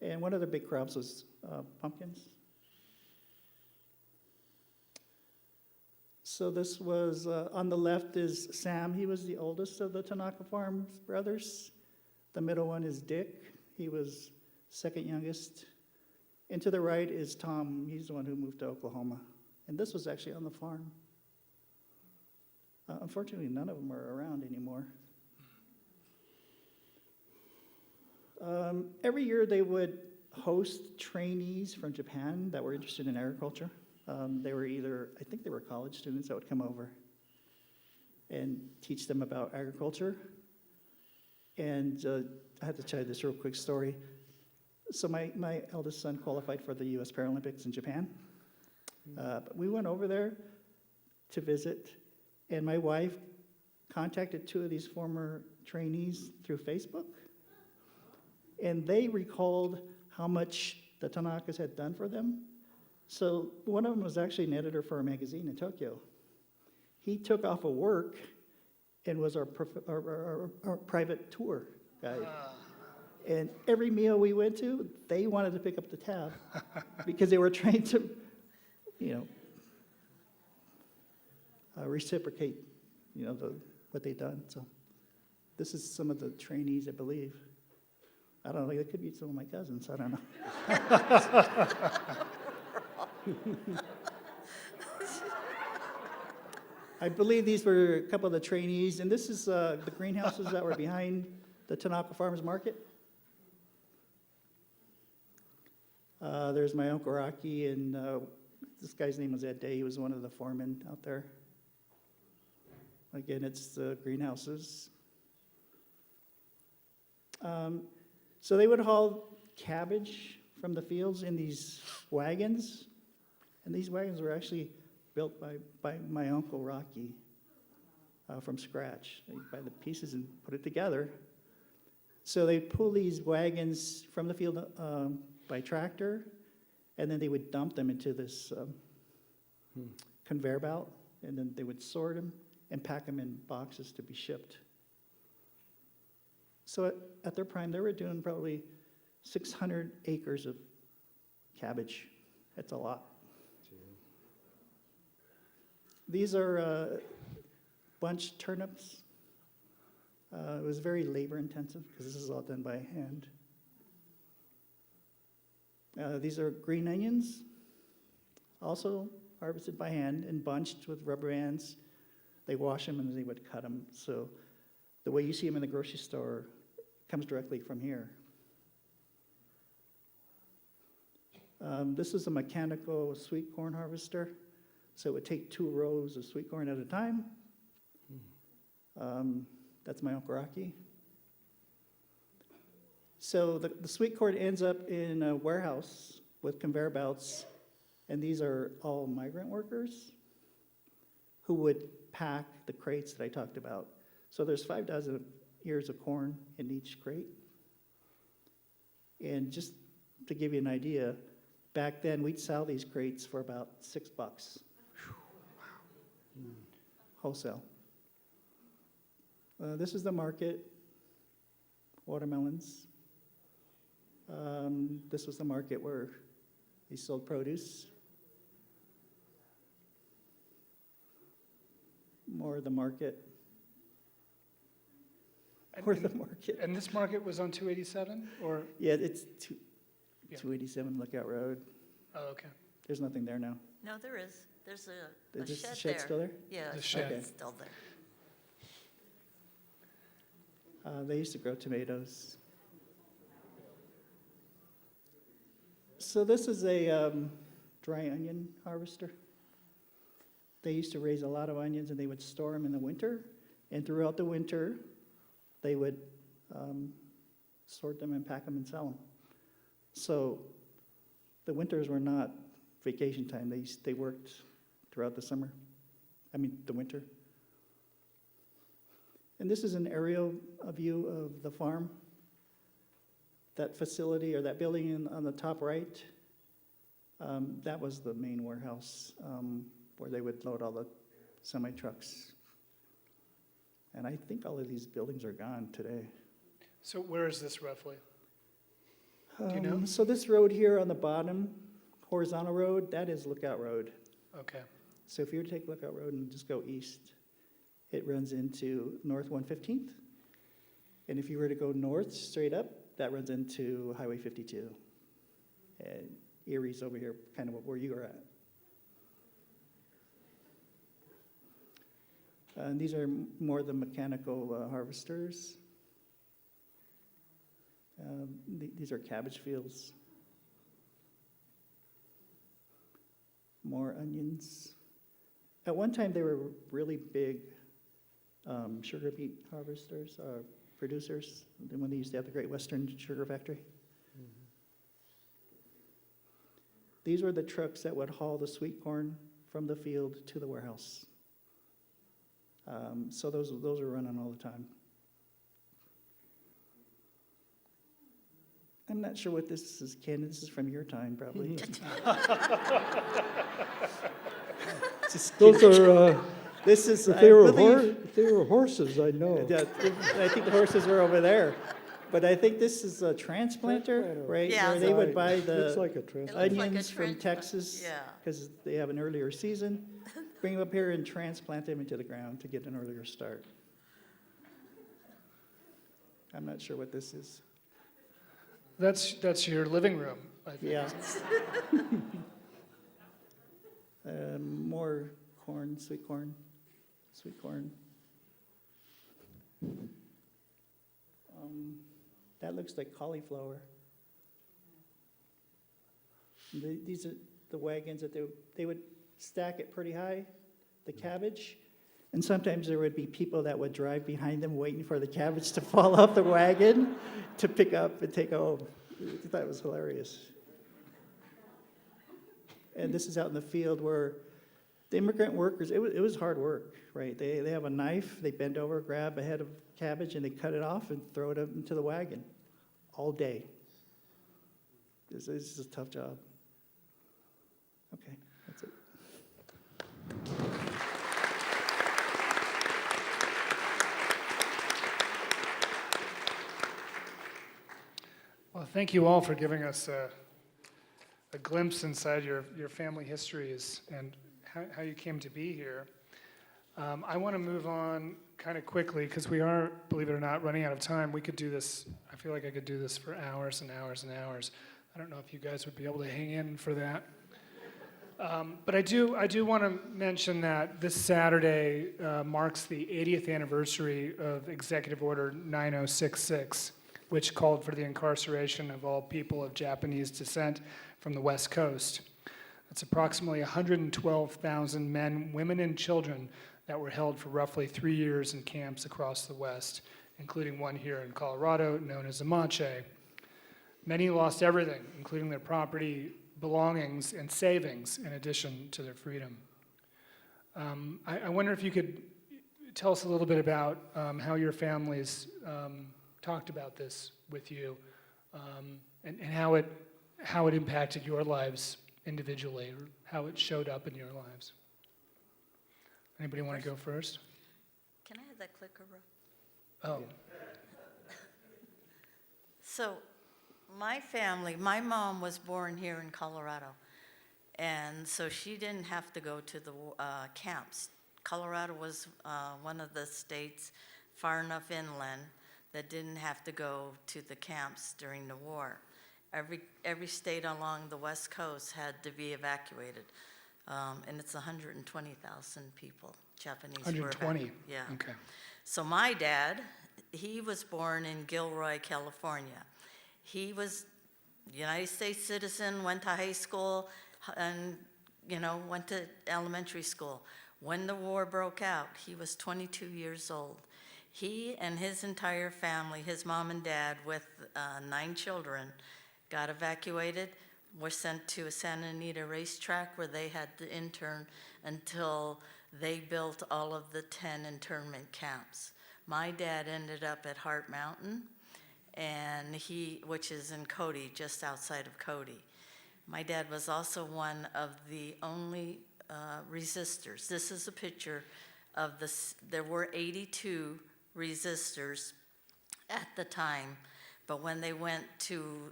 and one of their big crops was pumpkins. So this was, on the left is Sam. He was the oldest of the Tanaka Farms brothers. The middle one is Dick. He was second youngest. And to the right is Tom. He's the one who moved to Oklahoma. And this was actually on the farm. Unfortunately, none of them are around anymore. Every year they would host trainees from Japan that were interested in agriculture. They were I think they were college students that would come over and teach them about agriculture. And I have to tell you this real quick story. So my eldest son qualified for the U.S. Paralympics in Japan. But we went over there to visit, and my wife contacted 2 of these former trainees through Facebook. And they recalled how much the Tanakas had done for them. So one of them was actually an editor for a magazine in Tokyo. He took off of work and was our private tour guide. And every meal we went to, they wanted to pick up the tab because they were trying to, reciprocate, what they'd done. So this is some of the trainees, I believe. I don't know, it could be some of my cousins, I don't know. I believe these were a couple of the trainees, and this is the greenhouses that were behind the Tanaka Farmers Market. There's my Uncle Rocky, and this guy's name was Ed Day. He was one of the foremen out there. Again, it's the greenhouses. So they would haul cabbage from the fields in these wagons, and these wagons were actually built by my Uncle Rocky from scratch. They buy the pieces and put it together. So they'd pull these wagons from the field by tractor, and then they would dump them into this conveyor belt, and then they would sort them and pack them in boxes to be shipped. So at their prime, they were doing probably 600 acres of cabbage. That's a lot. These are bunch turnips. It was very labor intensive because this is all done by hand. These are green onions, also harvested by hand and bunched with rubber bands. They wash them and they would cut them. So the way you see them in the grocery store comes directly from here. This is a mechanical sweet corn harvester. So it would take 2 rows of sweet corn at a time. That's my Uncle Rocky. So the sweet corn ends up in a warehouse with conveyor belts, and these are all migrant workers who would pack the crates that I talked about. So there's 5 dozen ears of corn in each crate. And just to give you an idea, back then we'd sell these crates for about $6. Wholesale. This is the market, watermelons. This was the market where they sold produce. More of the market. More of the market. And this market was on 287, or? Yeah, it's Yeah. 287 Lookout Road. Oh, okay. There's nothing there now. No, there is. There's a Is this shed shed there. still there? Yeah, The the shed. shed is still there. They used to grow tomatoes. So this is a dry onion harvester. They used to raise a lot of onions and they would store them in the winter. And throughout the winter, they would sort them and pack them and sell them. So the winters were not vacation time. They worked throughout the summer. The winter. And this is an aerial view of the farm. That facility or that building on the top right, that was the main warehouse where they would load all the semi-trucks. And I think all of these buildings are gone today. So where is this roughly? Do you know? So this road here on the bottom, horizontal road, that is Lookout Road. Okay. So if you were to take Lookout Road and just go east, it runs into North 115th. And if you were to go north straight up, that runs into Highway 52. And Erie's over here, kind of where you are at. And these are more the mechanical harvesters. These are cabbage fields. More onions. At one time, they were really big sugar beet harvesters, producers, when they used to have the Great Western Sugar Factory. These were the trucks that would haul the sweet corn from the field to the warehouse. So those are running all the time. I'm not sure what this is, Ken. This is from your time, probably. Those are, This is, if I they were believe, if they were horses, I know. I think the horses are over there. But I think this is a transplanter, Transplanter. right? Yeah. Where they would Right. buy Looks the like a It transplant. looks like a onions from transplant. Texas, Yeah. because they have an earlier season, bring them up here and transplant them into the ground to get an earlier start. I'm not sure what this is. That's your living room, I think. Yeah. More corn, sweet corn, sweet corn. That looks like cauliflower. These are the wagons that they would stack it pretty high, the cabbage. And sometimes there would be people that would drive behind them waiting for the cabbage to fall off the wagon to pick up and take home. I thought it was hilarious. And this is out in the field where the immigrant workers, it was hard work, right? They have a knife, they bend over, grab a head of cabbage, and they cut it off and throw it up into the wagon all day. This is a tough job. Okay, that's it. Well, thank you all for giving us a glimpse inside your family histories and how you came to be here. I want to move on kind of quickly, because we are, believe it or not, running out of time. We could do this, I feel like I could do this for hours and hours and hours. I don't know if you guys would be able to hang in for that. But I do want to mention that this Saturday marks the 80th anniversary of Executive Order 9066, which called for the incarceration of all people of Japanese descent from the West Coast. That's approximately 112,000 men, women, and children that were held for roughly 3 years in camps across the West, including one here in Colorado known as Amache. Many lost everything, including their property, belongings, and savings, in addition to their freedom. I wonder if you could tell us a little bit about how your families talked about this with you, and how it impacted your lives individually, or how it showed up in your lives. Anybody want to go first? Can I have that clicker, Ro? Oh, So, my family, my mom was born here in Colorado, and so she didn't have to go to the camps. Colorado was one of the states far enough inland that didn't have to go to the camps during the war. Every state along the West Coast had to be evacuated, and it's 120,000 people, Japanese. 120? Yeah. Okay. So my dad, he was born in Gilroy, California. He was a United States citizen, went to high school, and, went to elementary school. When the war broke out, he was 22 years old. He and his entire family, his mom and dad, with 9 children, got evacuated, were sent to a Santa Anita racetrack where they had to intern until they built all of the 10 internment camps. My dad ended up at Heart Mountain, and which is in Cody, just outside of Cody. My dad was also one of the only resistors. This is a picture of there were 82 resistors at the time, but when they went to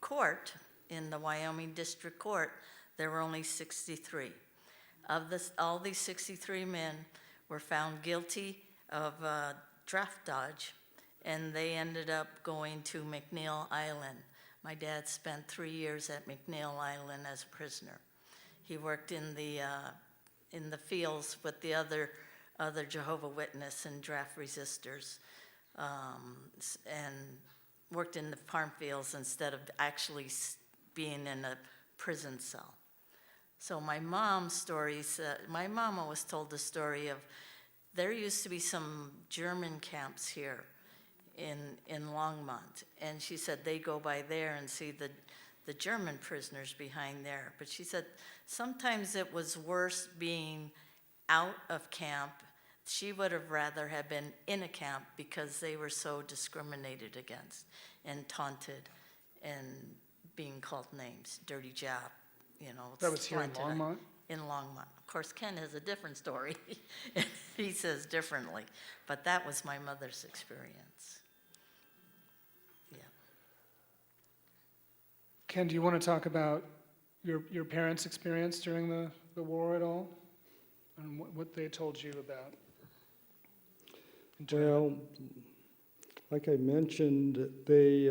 court in the Wyoming District Court, there were only 63. All these 63 men were found guilty of draft dodge, and they ended up going to McNeil Island. My dad spent 3 years at McNeil Island as a prisoner. He worked in the fields with the other Jehovah Witness and draft resistors, and worked in the farm fields instead of actually being in a prison cell. So my mom's stories, my mom always told the story of there used to be some German camps here in Longmont, and she said they go by there and see the German prisoners behind there. But she said sometimes it was worse being out of camp. She would have rather have been in a camp because they were so discriminated against and taunted and being called names, dirty Jap, that was here in slanted Longmont? In Longmont. Of course, Ken has a different story. He says differently, but that was my mother's experience. Yeah. Ken, do you want to talk about your parents' experience during the war at all? And what they told you about? Well, like I mentioned, they,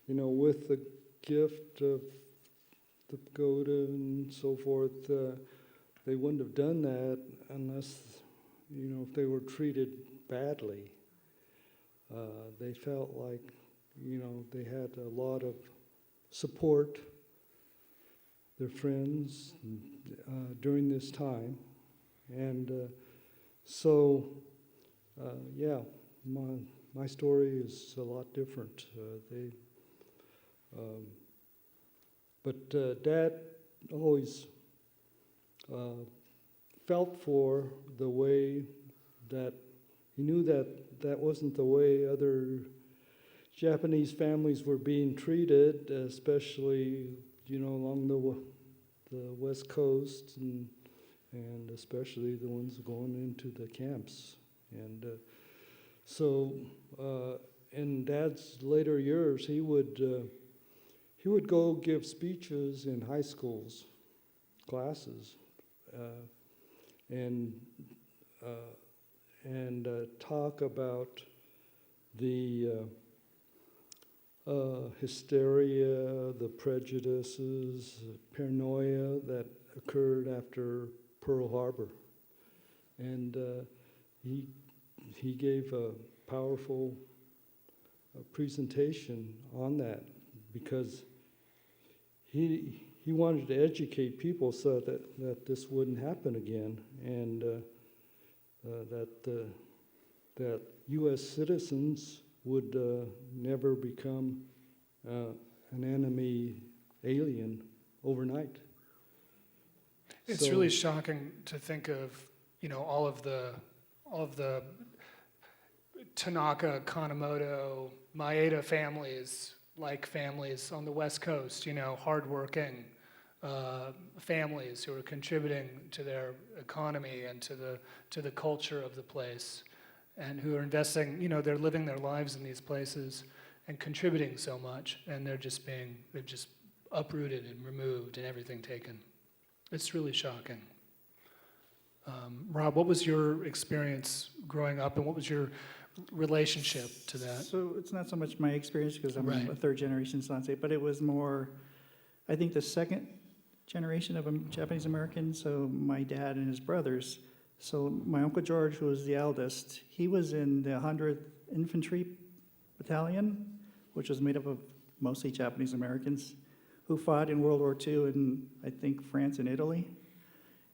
with the gift of the pagoda and so forth, they wouldn't have done that unless, if they were treated badly. They felt like, they had a lot of support, their friends, during this time. And yeah, my story is a lot different. But Dad always felt for the way that he knew that wasn't the way other Japanese families were being treated, especially along the West Coast and especially the ones going into the camps. And so in Dad's later years, he would go give speeches in high schools, classes, and and talk about the hysteria, the prejudices, paranoia that occurred after Pearl Harbor. And he gave a powerful presentation on that because he wanted to educate people so that this wouldn't happen again, and that U.S. citizens would never become an enemy alien overnight. It's So- really shocking to think of, all of the Tanaka, Kanemoto, Maeda families on the West Coast, hardworking families who are contributing to their economy and to the culture of the place, and who are investing, they're living their lives in these places and contributing so much, and they're just uprooted and removed and everything taken. It's really shocking. Rob, what was your experience growing up, and what was your relationship to that? So it's not so much my experience because I'm Right. a third generation Sansei, but it was more, I think, the second generation of Japanese Americans. So my dad and his brothers. So my Uncle George, who was the eldest, he was in the 100th Infantry Battalion, which was made up of mostly Japanese Americans, who fought in World War II in, I think, France and Italy.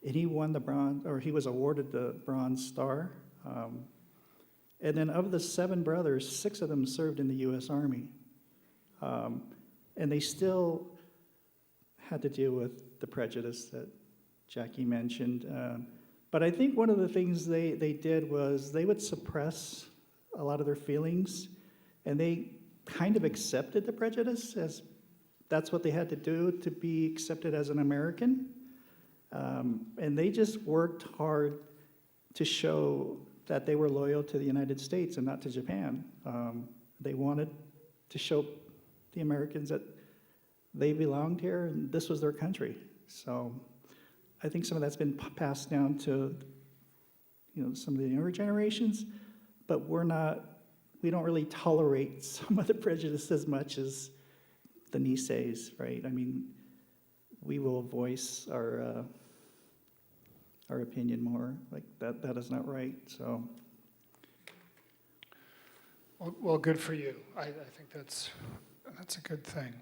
And he won the bronze, or he was awarded the Bronze Star. And then of the 7 brothers, 6 of them served in the U.S. Army. And they still had to deal with the prejudice that Jackie mentioned. But I think one of the things they did was they would suppress a lot of their feelings, and they kind of accepted the prejudice as that's what they had to do to be accepted as an American. And they just worked hard to show that they were loyal to the United States and not to Japan. They wanted to show the Americans that they belonged here and this was their country. So I think some of that's been passed down to some of the younger generations, but we don't really tolerate some of the prejudice as much as the Niseis, right? I mean, we will voice our opinion more. Like that is not right. So Well, good for you. I think that's a good thing.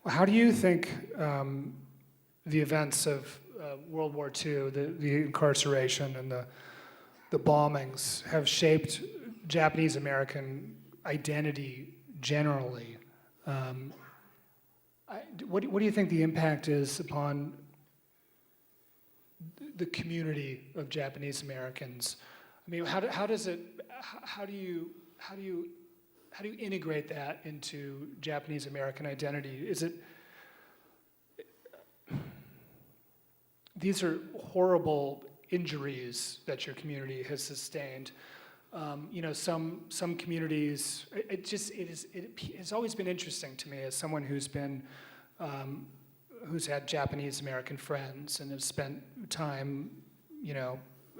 How do you think the events of World War II, the incarceration and the bombings have shaped Japanese American identity generally? What do you think the impact is upon the community of Japanese Americans? I mean, how do you integrate that into Japanese American identity? These are horrible injuries that your community has sustained. Some communities, it's always been interesting to me as someone who's had Japanese American friends and has spent time,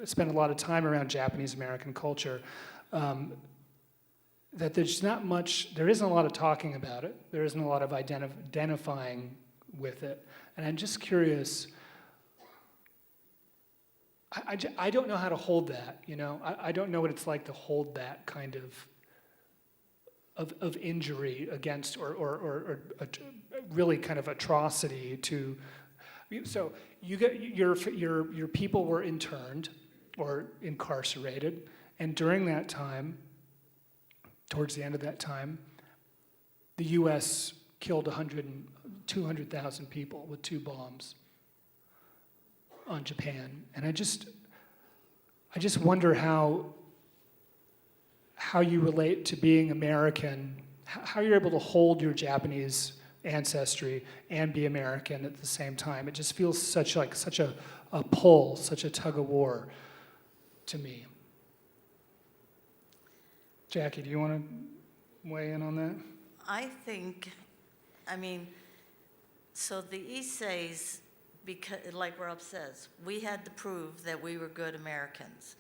spent a lot of time around Japanese American culture, that there isn't a lot of talking about it. There isn't a lot of identifying with it. And I'm just curious, I don't know how to hold that, I don't know what it's like to hold that kind of injury against or really kind of atrocity to. So your people were interned or incarcerated, and during that time, towards the end of that time, the U.S. killed 200,000 people with 2 bombs on Japan, and I just wonder how you relate to being American, how you're able to hold your Japanese ancestry and be American at the same time. It just feels such a pull, such a tug of war to me. Jackie, do you want to weigh in on that? I think, so the Issei's, because, like Rob says, we had to prove that we were good Americans.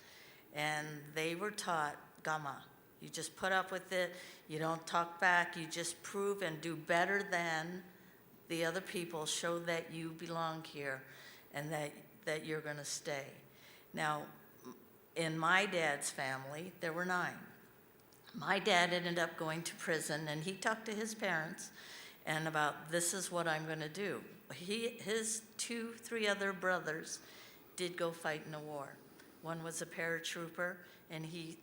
and they were taught gama. You just put up with it, you don't talk back, you just prove and do better than the other people, show that you belong here and that you're going to stay. Now, in my dad's family, there were 9. My dad ended up going to prison, and he talked to his parents and about, this is what I'm going to do. His 3 other brothers did go fight in the war. One was a paratrooper, and he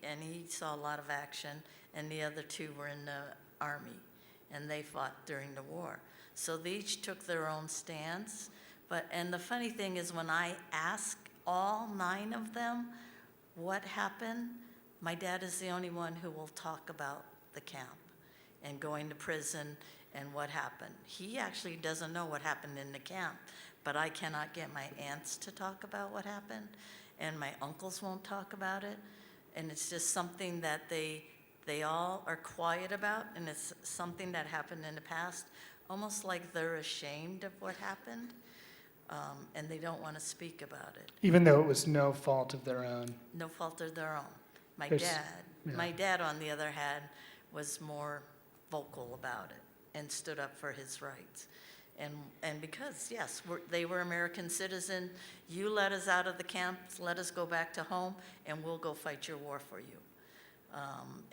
saw a lot of action, and the other 2 were in the Army, and they fought during the war. So they each took their own stance. And the funny thing is, when I ask all 9 of them what happened, my dad is the only one who will talk about the camp and going to prison and what happened. He actually doesn't know what happened in the camp, but I cannot get my aunts to talk about what happened, and my uncles won't talk about it. And it's just something that they all are quiet about, and it's something that happened in the past, almost like they're ashamed of what happened, and they don't want to speak about it. Even though it was no fault of their own. No fault of their own. My There's- dad, yeah. my dad, on the other hand, was more vocal about it and stood up for his rights. And because, yes, they were American citizens, you let us out of the camps, let us go back to home, and we'll go fight your war for you.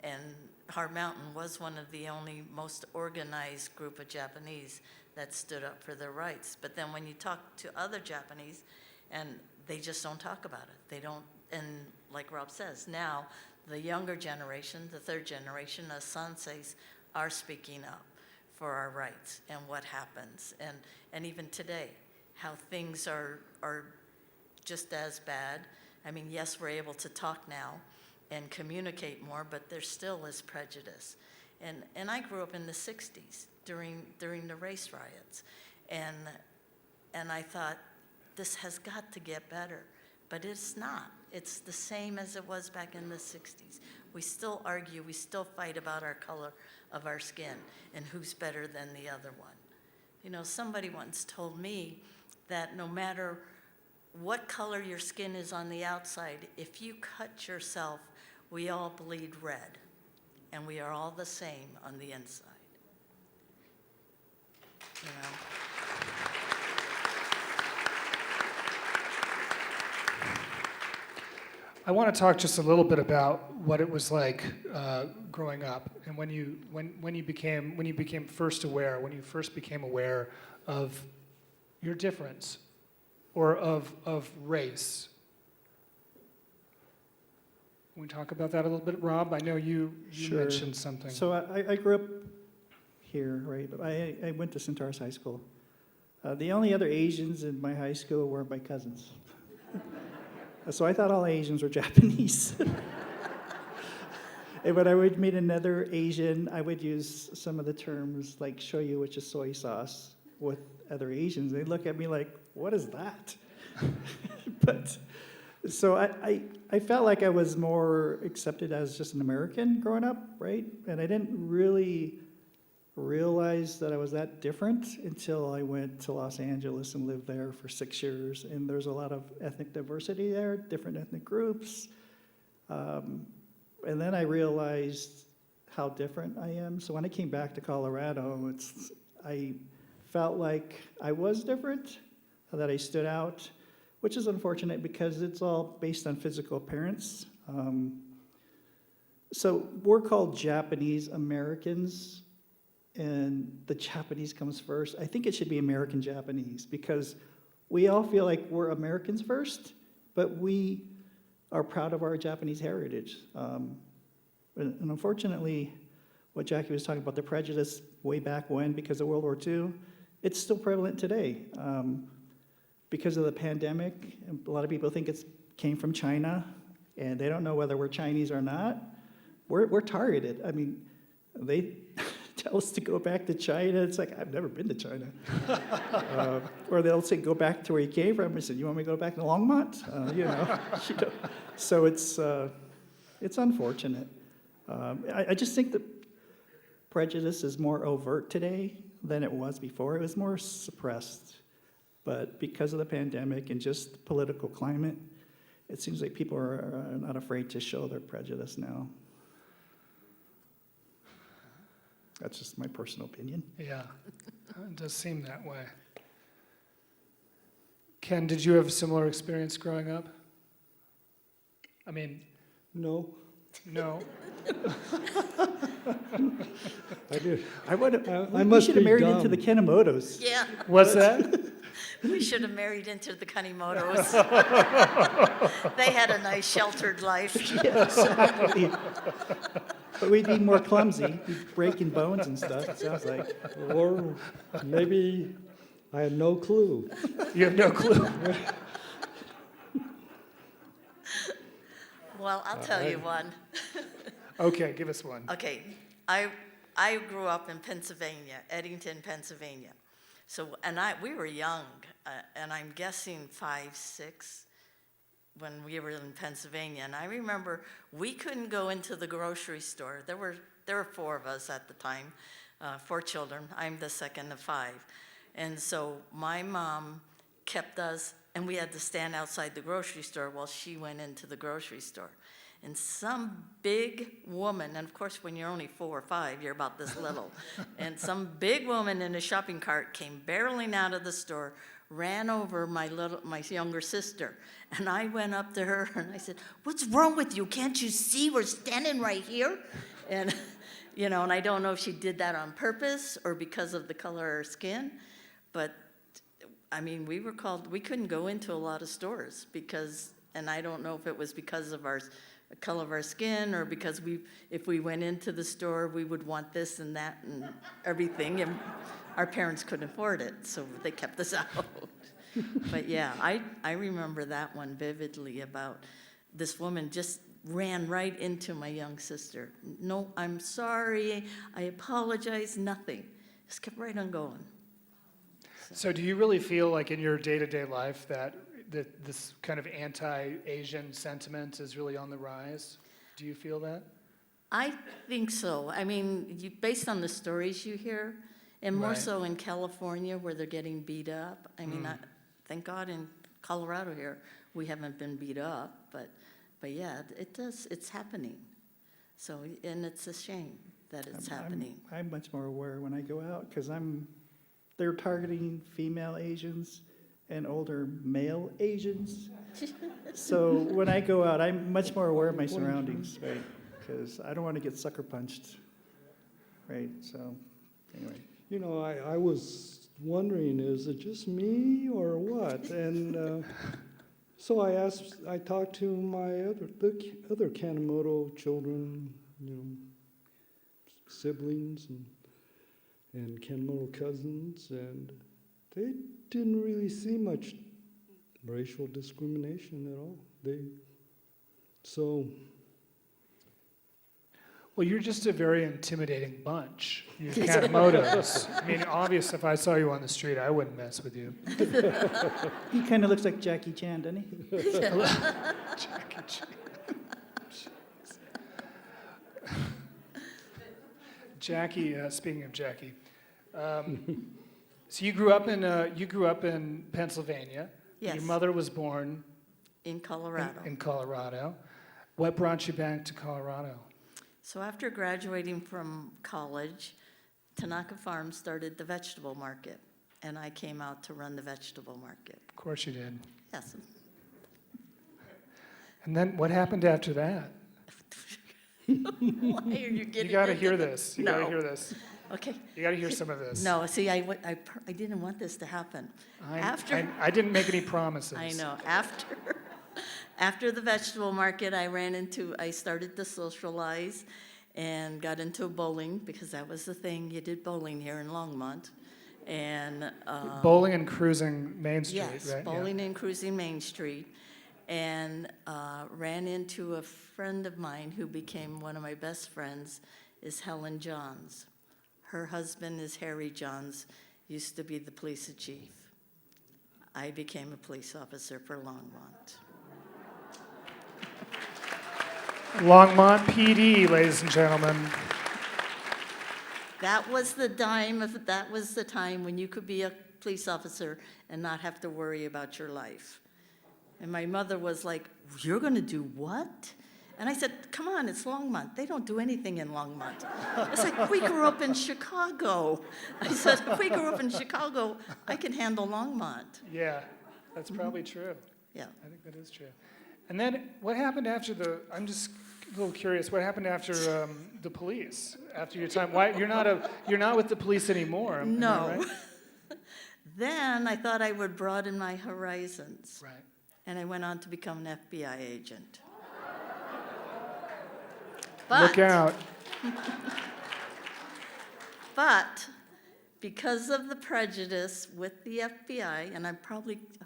And Hard Mountain was one of the only most organized group of Japanese that stood up for their rights. But then when you talk to other Japanese, and they just don't talk about it. They don't, and like Rob says, now the younger generation, the 3rd generation, the sanseis, are speaking up for our rights and what happens. And even today, how things are just as bad. I mean, yes, we're able to talk now and communicate more, but there still is prejudice. And I grew up in the 60s during the race riots. And I thought, this has got to get better. But it's not. It's the same as it was back in the 60s. We still argue, we still fight about our color of our skin and who's better than the other one. You know, somebody once told me that no matter what color your skin is on the outside, if you cut yourself, we all bleed red, and we are all the same on the inside. You know? I want to talk just a little bit about what it was like growing up, and when you became first aware, when you first became aware of your difference, or of race. Can we talk about that a little bit, Rob? I know you Sure. mentioned something. So I grew up here, right? But I went to Centaurus High School. The only other Asians in my high school were my cousins. So I thought all Asians were Japanese. And when I would meet another Asian, I would use some of the terms like shoyu, which is soy sauce, with other Asians. They'd look at me like, what is that? But so I felt like I was more accepted as just an American growing up, right? And I didn't really realize that I was that different until I went to Los Angeles and lived there for 6 years. And there's a lot of ethnic diversity there, different ethnic groups. And then I realized how different I am. So when I came back to Colorado, I felt like I was different, that I stood out, which is unfortunate because it's all based on physical appearance. So we're called Japanese Americans, and the Japanese comes first. I think it should be American Japanese because we all feel like we're Americans first, but we are proud of our Japanese heritage. And unfortunately, what Jackie was talking about, the prejudice way back when because of World War II, it's still prevalent today. Because of the pandemic, a lot of people think it came from China, and they don't know whether we're Chinese or not. We're targeted. I mean, they tell us to go back to China. It's like, I've never been to China. Or they'll say, go back to where you came from. I said, you want me to go back to Longmont? So it's unfortunate. I just think that prejudice is more overt today than it was before. It was more suppressed. But because of the pandemic and just the political climate, it seems like people are not afraid to show their prejudice now. That's just my personal opinion. Yeah, it does seem that way. Ken, did you have a similar experience growing up? I mean, No, no. I did. We must should have be married dumb. into the Kenemotos. Yeah, What's that? we should have married into the Kanimotos. They had a nice sheltered life. But we'd be more clumsy, we'd breaking bones and stuff, it sounds like. Or maybe I had no clue. You have no clue. Well, I'll tell you one. Okay, give us one. Okay, I grew up in Pennsylvania, Eddington, Pennsylvania. So, we were young, and I'm guessing 5, 6, when we were in Pennsylvania. And I remember we couldn't go into the grocery store. There were 4 of us at the time, 4 children. I'm the second of 5. And so my mom kept us, and we had to stand outside the grocery store while she went into the grocery store. And some big woman, and of course when you're only 4 or 5, you're about this little, and some big woman in a shopping cart came barreling out of the store, ran over my younger sister, and I went up to her and I said, "What's wrong with you? Can't you see we're standing right here?" And and I don't know if she did that on purpose or because of the color of her skin, but I mean, we couldn't go into a lot of stores because, and I don't know if it was because of our color of our skin or because if we went into the store, we would want this and that and everything, and our parents couldn't afford it, so they kept us out. But yeah, I remember that one vividly about this woman just ran right into my young sister. "No, I'm sorry, I apologize," nothing. Just kept right on going. So do you really feel like in your day-to-day life that this kind of anti-Asian sentiment is really on the rise? Do you feel that? I think so. I mean, based on the stories you hear, and more Right. so in California where they're getting beat up. I mean, thank God in Colorado here we haven't been beat up, but yeah, it's happening. So, and it's a shame that it's happening. I'm much more aware when I go out, because they're targeting female Asians and older male Asians. So when I go out, I'm much more aware of my surroundings, right? Because I don't want to get sucker punched, right? So, anyway. I was wondering, is it just me or what? And so I talked to the other Kanemoto children, siblings and Kanemoto cousins, and they didn't really see much racial discrimination at all. Well, you're just a very intimidating bunch, you Kanemotos. I mean, obvious if I saw you on the street, I wouldn't mess with you. He kind of looks like Jackie Chan, doesn't he? Jackie Chan. Jackie, speaking of Jackie, so you grew up in Pennsylvania. Yes. Your mother was born In Colorado. in Colorado. What brought you back to Colorado? So after graduating from college, Tanaka Farm started the vegetable market, and I came out to run the vegetable market. Of course you did. Yes. And then what happened after that? Why are you getting You got to into hear the- this. You got to No. hear this. Okay. You got to hear some of this. No, see, I didn't want this to happen. I didn't make any promises. I know. After the vegetable market, I started to socialize and got into bowling because that was the thing. You did bowling here in Longmont. And Bowling and cruising Main Street, yes, right? Yeah. bowling and cruising Main Street. And ran into a friend of mine who became one of my best friends, is Helen Johns. Her husband is Harry Johns, used to be the police chief. I became a police officer for Longmont. Longmont PD, ladies and gentlemen. That was the time when you could be a police officer and not have to worry about your life. And my mother was like, you're going to do what? And I said, come on, it's Longmont. They don't do anything in Longmont. It's like, we grew up in Chicago. I said, we grew up in Chicago. I can handle Longmont. Yeah, that's probably true. Yeah. I think that is true. And then what happened after I'm just a little curious, what happened after the police? After your time, why you're not with the police anymore? Am I No. right? Then I thought I would broaden my horizons. Right. And I went on to become an FBI agent. But, Look out. But because of the prejudice with the FBI, and I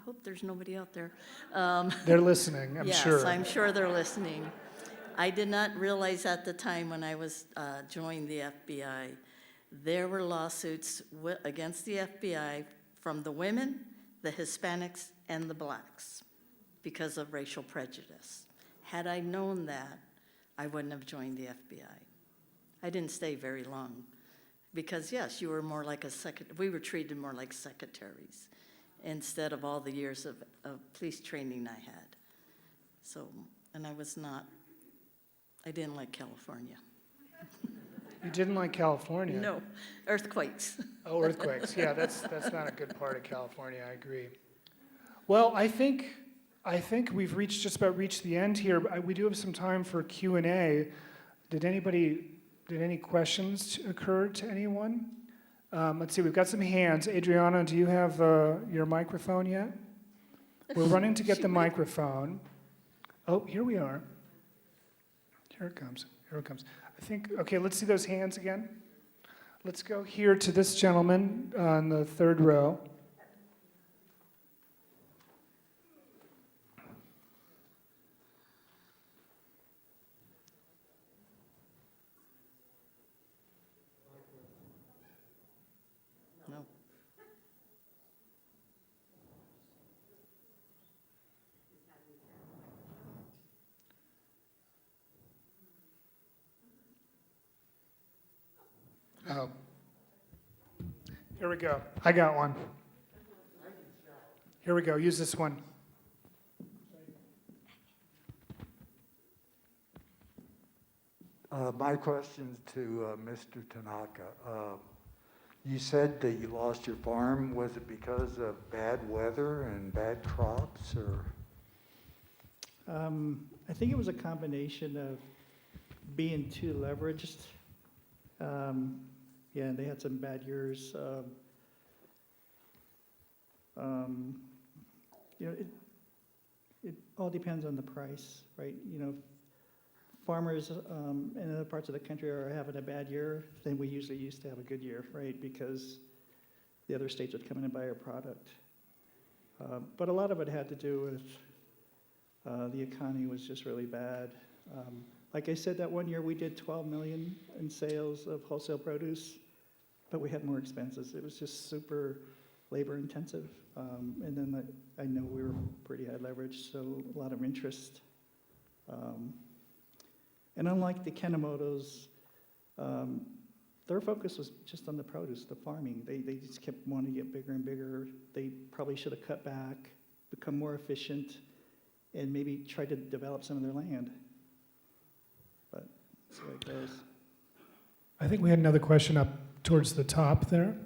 hope there's nobody out there. They're listening, I'm sure. Yes, I'm sure they're listening. I did not realize at the time when I was joined the FBI, there were lawsuits against the FBI from the women, the Hispanics, and the blacks because of racial prejudice. Had I known that, I wouldn't have joined the FBI. I didn't stay very long because, yes, you were more like we were treated more like secretaries instead of all the years of police training I had. So, and I didn't like California. You didn't like California? No, earthquakes. Oh, earthquakes. Yeah, that's not a good part of California, I agree. Well, I think we've just about reached the end here. We do have some time for Q&A. Did any questions occur to anyone? Let's see, we've got some hands. Adriana, do you have your microphone yet? We're running to get the microphone. Oh, here we are. Here it comes. Okay, let's see those hands again. Let's go here to this gentleman on the third row. No. Oh. Here we go. I got one. Here we go. Use this one. My question's to Mr. Tanaka. You said that you lost your farm. Was it because of bad weather and bad crops, or? I think it was a combination of being too leveraged. Yeah, they had some bad years. You know, it all depends on the price, right? You know, farmers in other parts of the country are having a bad year, then we usually used to have a good year, right? Because the other states would come in and buy our product. But a lot of it had to do with the economy was just really bad. Like I said, that one year we did 12 million in sales of wholesale produce, but we had more expenses. It was just super labor intensive. And then I know we were pretty high leverage, so a lot of interest. And unlike the Kanemotos, their focus was just on the produce, the farming. They just kept wanting to get bigger and bigger. They probably should have cut back, become more efficient, and maybe try to develop some of their land. But that's the way it goes. I think we had another question up towards the top there.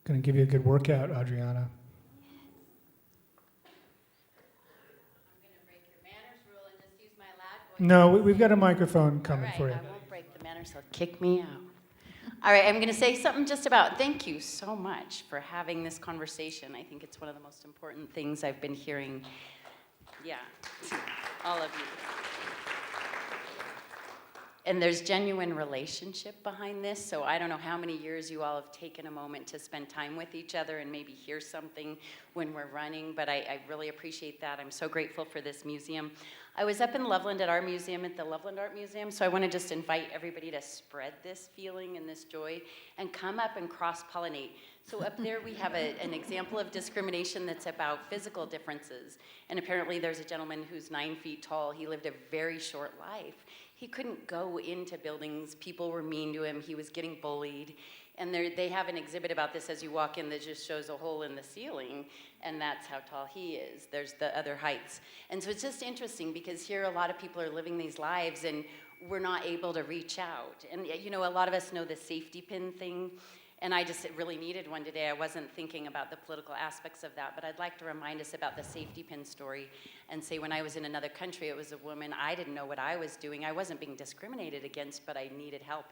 Going to give you a good workout, Adriana. No, we've got a microphone coming for you. I won't break the manners, so kick me out. All right, I'm going to say something just about thank you so much for having this conversation. I think it's one of the most important things I've been hearing. Yeah, all of you. And there's genuine relationship behind this, so I don't know how many years you all have taken a moment to spend time with each other and maybe hear something when we're running, but I really appreciate that. I'm so grateful for this museum. I was up in Loveland at our museum, at the Loveland Art Museum, so I want to just invite everybody to spread this feeling and this joy and come up and cross-pollinate. So up there we have an example of discrimination that's about physical differences. And apparently there's a gentleman who's 9 feet tall. He lived a very short life. he couldn't go into buildings. People were mean to him. He was getting bullied. And they have an exhibit about this as you walk in that just shows a hole in the ceiling, and that's how tall he is. There's the other heights. And so it's just interesting because here a lot of people are living these lives and we're not able to reach out. And you know, a lot of us know the safety pin thing, and I just really needed one today. I wasn't thinking about the political aspects of that, but I'd like to remind us about the safety pin story and say when I was in another country, it was a woman, I didn't know what I was doing. I wasn't being discriminated against, but I needed help.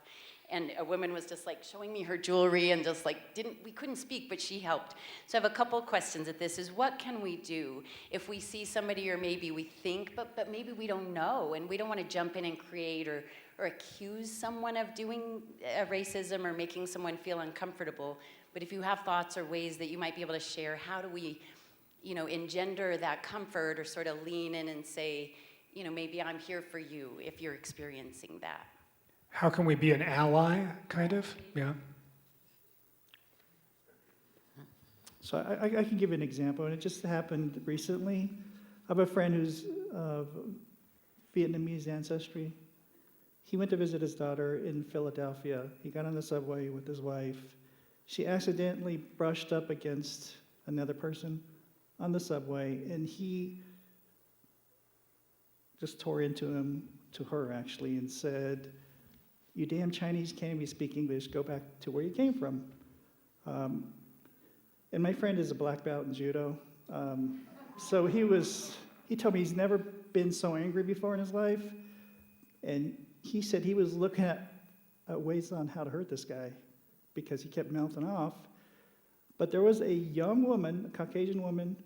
And a woman was just like showing me her jewelry and just like we couldn't speak, but she helped. So I have a couple questions at this is what can we do if we see somebody or maybe we think, but maybe we don't know and we don't want to jump in and create or accuse someone of doing racism or making someone feel uncomfortable. But if you have thoughts or ways that you might be able to share, how do we, you know, engender that comfort or sort of lean in and say, you know, maybe I'm here for you if you're experiencing that. How can we be an ally, kind of? Yeah. So I can give an example, and it just happened recently. I have a friend who's of Vietnamese ancestry. He went to visit his daughter in Philadelphia. He got on the subway with his wife. She accidentally brushed up against another person on the subway, and he just tore into her actually, and said, "You damn Chinese can't even speak English, go back to where you came from." And my friend is a black belt in judo. So he told me he's never been so angry before in his life. And he said he was looking at ways on how to hurt this guy because he kept mouthing off. But there was a young woman, a Caucasian woman,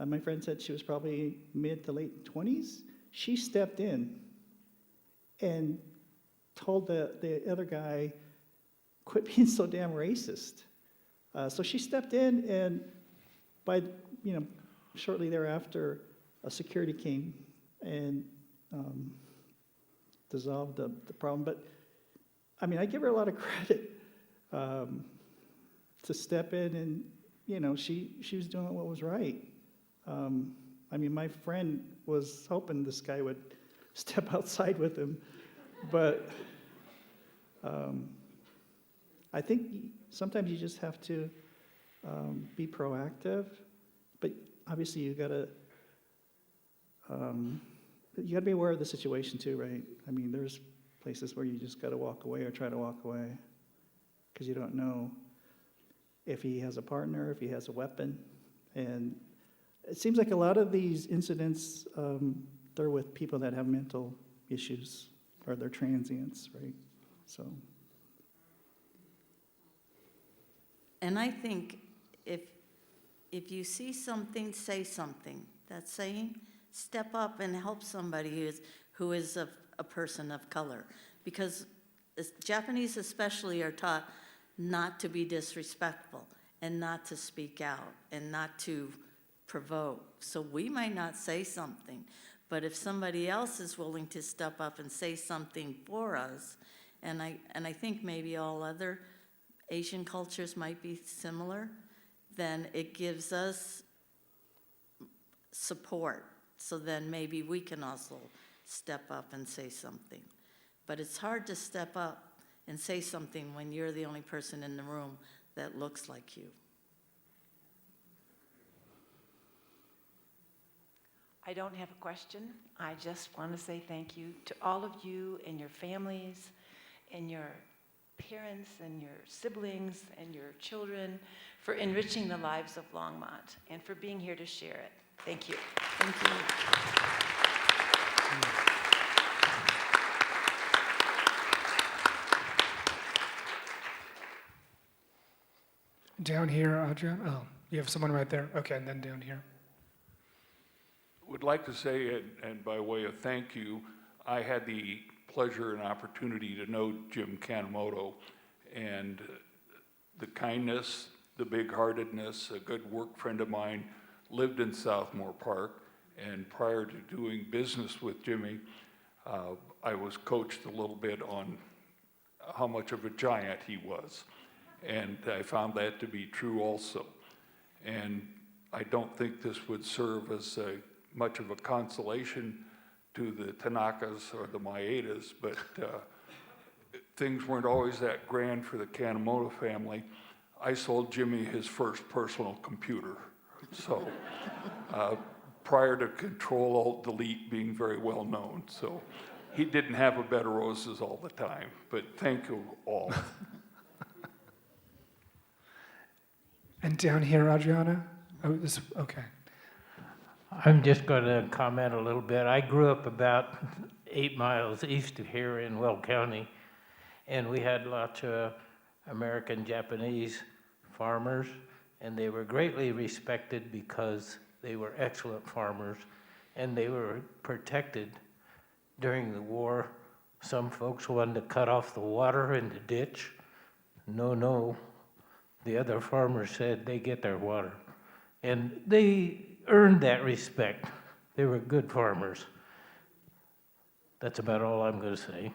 my friend said she was probably mid to late 20s. She stepped in and told the other guy, "Quit being so damn racist." So she stepped in, and shortly thereafter, a security came and dissolved the problem. But I mean, I give her a lot of credit to step in, and she was doing what was right. I mean, my friend was hoping this guy would step outside with him, but I think sometimes you just have to be proactive, but obviously you gotta be aware of the situation too, right? I mean, there's places where you just gotta walk away or try to walk away because you don't know if he has a partner, if he has a weapon, and it seems like a lot of these incidents, they're with people that have mental issues or they're transients, right? So. And I think if you see something, say something. That's saying, step up and help somebody who is a person of color. Because Japanese especially are taught not to be disrespectful and not to speak out and not to provoke. So we might not say something, but if somebody else is willing to step up and say something for us, and I think maybe all other Asian cultures might be similar, then it gives us support. So then maybe we can also step up and say something. But it's hard to step up and say something when you're the only person in the room that looks like you. I don't have a question. I just want to say thank you to all of you and your families and your parents and your siblings and your children for enriching the lives of Longmont and for being here to share it. Thank you. Thank you. Down here, Audra. Oh, you have someone right there. Okay, and then down here. Would like to say, and by way of thank you, I had the pleasure and opportunity to know Jim Kanemoto, and the kindness, the big-heartedness, a good work friend of mine, lived in Southmore Park, and prior to doing business with Jimmy, I was coached a little bit on how much of a giant he was, and I found that to be true also. And I don't think this would serve as much of a consolation to the Tanakas or the Maedas, but things weren't always that grand for the Kanemoto family. I sold Jimmy his first personal computer. So prior to Control-Alt-Delete being very well known. So he didn't have a bed of roses all the time, but thank you all. And down here, Adriana? Oh, okay. I'm just going to comment a little bit. I grew up about 8 miles east of here in Will County, and we had lots of American Japanese farmers, and they were greatly respected because they were excellent farmers, and they were protected during the war. Some folks wanted to cut off the water in the ditch. No. The other farmers said they get their water. And they earned that respect. They were good farmers. That's about all I'm going to say.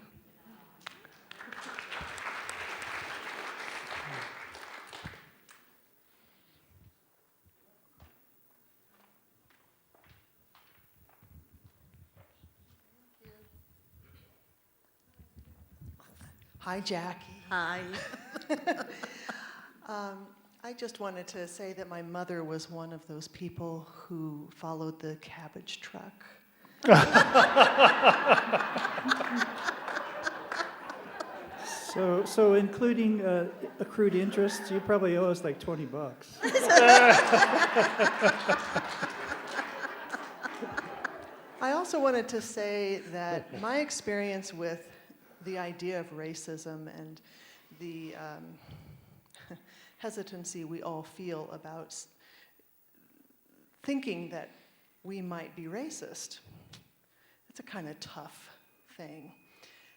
Hi, Jackie. Hi. I just wanted to say that my mother was one of those people who followed the cabbage truck. So including accrued interest, you probably owe us like $20. I also wanted to say that my experience with the idea of racism and the hesitancy we all feel about thinking that we might be racist, it's a kind of tough thing.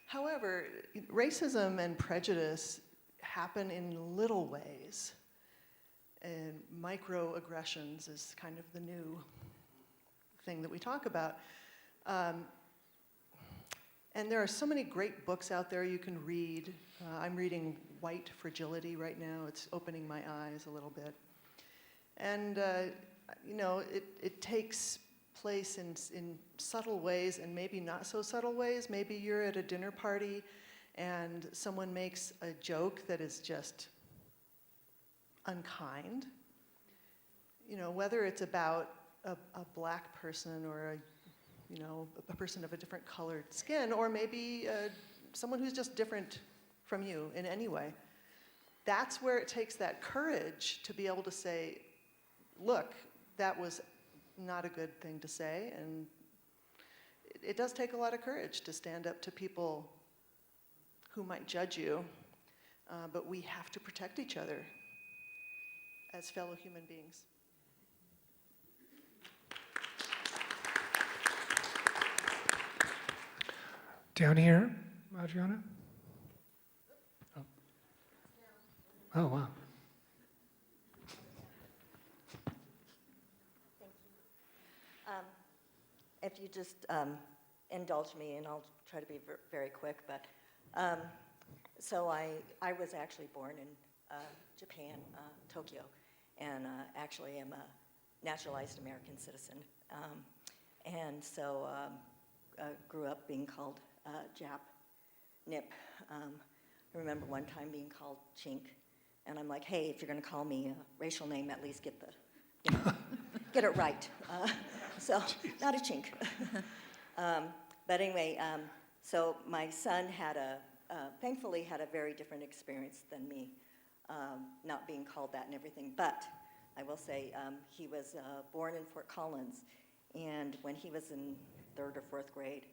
However, racism and prejudice happen in little ways, and microaggressions is kind of the new thing that we talk about. And there are so many great books out there you can read. I'm reading White Fragility right now. It's opening my eyes a little bit. And, you know, it takes place in subtle ways and maybe not so subtle ways. Maybe you're at a dinner party and someone makes a joke that is just unkind. You know, whether it's about a black person or a person of a different colored skin, or maybe someone who's just different from you in any way. That's where it takes that courage to be able to say, look, that was not a good thing to say, and it does take a lot of courage to stand up to people who might judge you, but we have to protect each other as fellow human beings. Down here, Adriana? Oh, wow. If you just indulge me, and I'll try to be very quick, but so I was actually born in Japan, Tokyo, and actually am a naturalized American citizen. And so grew up being called Jap, Nip. I remember one time being called Chink, and I'm like, hey, if you're going to call me a racial name, at least get get it right. So not a chink. But anyway, so my son thankfully had a very different experience than me, not being called that and everything. But I will say he was born in Fort Collins, and when he was in 3rd or 4th grade,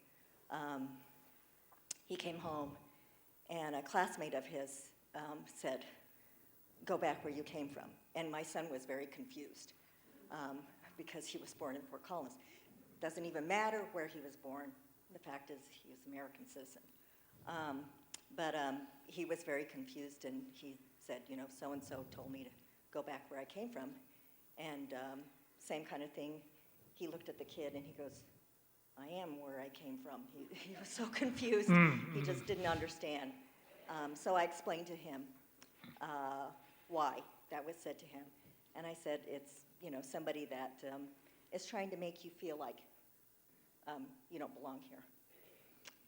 he came home, and a classmate of his said, go back where you came from. And my son was very confused. Because he was born in Fort Collins. Doesn't even matter where he was born. The fact is he was an American citizen. But he was very confused, and he said, you know, so-and-so told me to go back where I came from. And same kind of thing, he looked at the kid and he goes, I am where I came from. He was so confused, he just didn't understand. So I explained to him why that was said to him. And I said, it's, you know, somebody that is trying to make you feel like you don't belong here.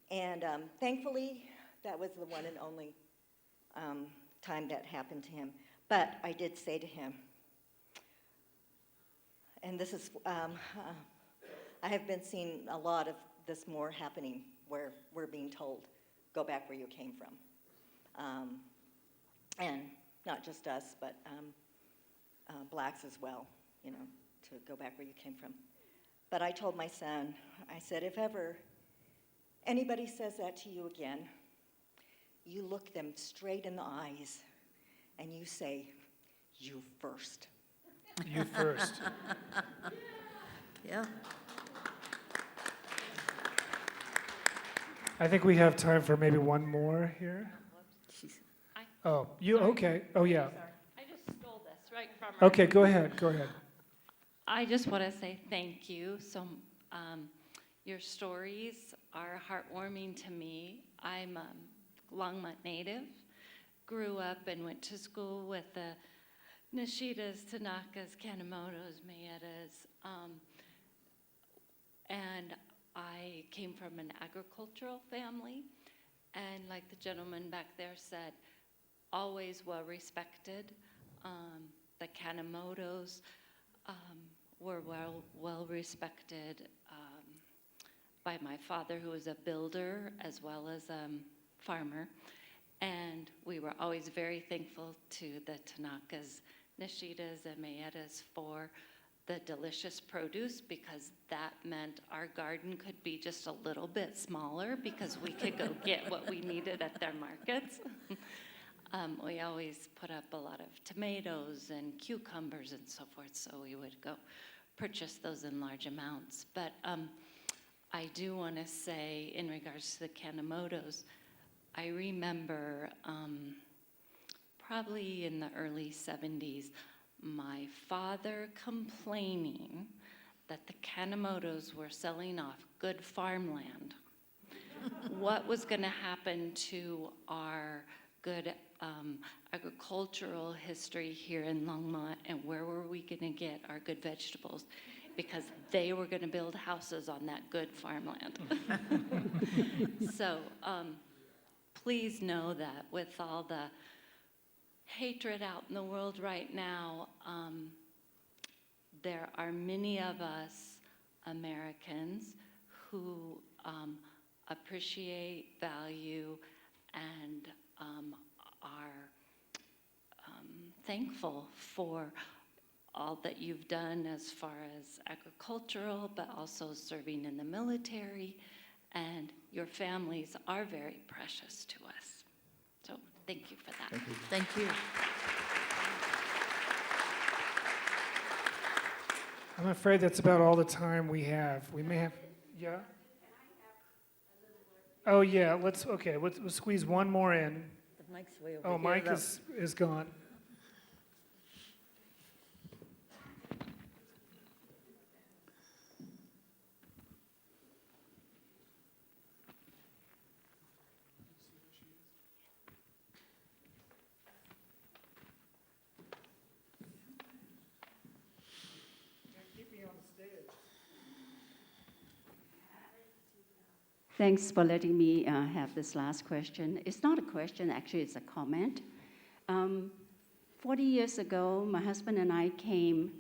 And thankfully, that was the one and only time that happened to him. But I did say to him, and this is, I have been seeing a lot of this more happening where we're being told, go back where you came from. And not just us, but blacks as well, you know, to go back where you came from. But I told my son, I said, if ever anybody says that to you again, you look them straight in the eyes and you say, you first. You first. Yeah. I think we have time for maybe one more here. Oh, you, okay. Oh, yeah. I just stole this right from her. Okay, go ahead, go ahead. I just want to say thank you. So, your stories are heartwarming to me. I'm a Longmont native, grew up and went to school with the Nishitas, Tanakas, Kanemotos, Mayetas, and I came from an agricultural family, and like the gentleman back there said, always well respected. The Kanemotos were well respected by my father, who was a builder as well as a farmer. And we were always very thankful to the Tanakas, Nishitas, and Mayetas for the delicious produce, because that meant our garden could be just a little bit smaller because we could go get what we needed at their markets. We always put up a lot of tomatoes and cucumbers and so forth, so we would go purchase those in large amounts. But I do want to say, in regards to the Kanemotos, I remember probably in the early 70s, my father complaining that the Kanemotos were selling off good farmland. What was going to happen to our good agricultural history here in Longmont, and where were we going to get our good vegetables? Because they were going to build houses on that good farmland. So please know that with all the hatred out in the world right now, there are many of us Americans who appreciate, value, and are thankful for all that you've done as far as agricultural, but also serving in the military, and your families are very precious to us. So thank you for that. Thank you. I'm afraid that's about all the time we have. We may have, yeah? Oh, yeah, okay, let's squeeze one more in. The mic's way over Oh, here, Mike though. is gone. Thanks for letting me have this last question. It's not a question, actually, it's a comment. 40 years ago, my husband and I came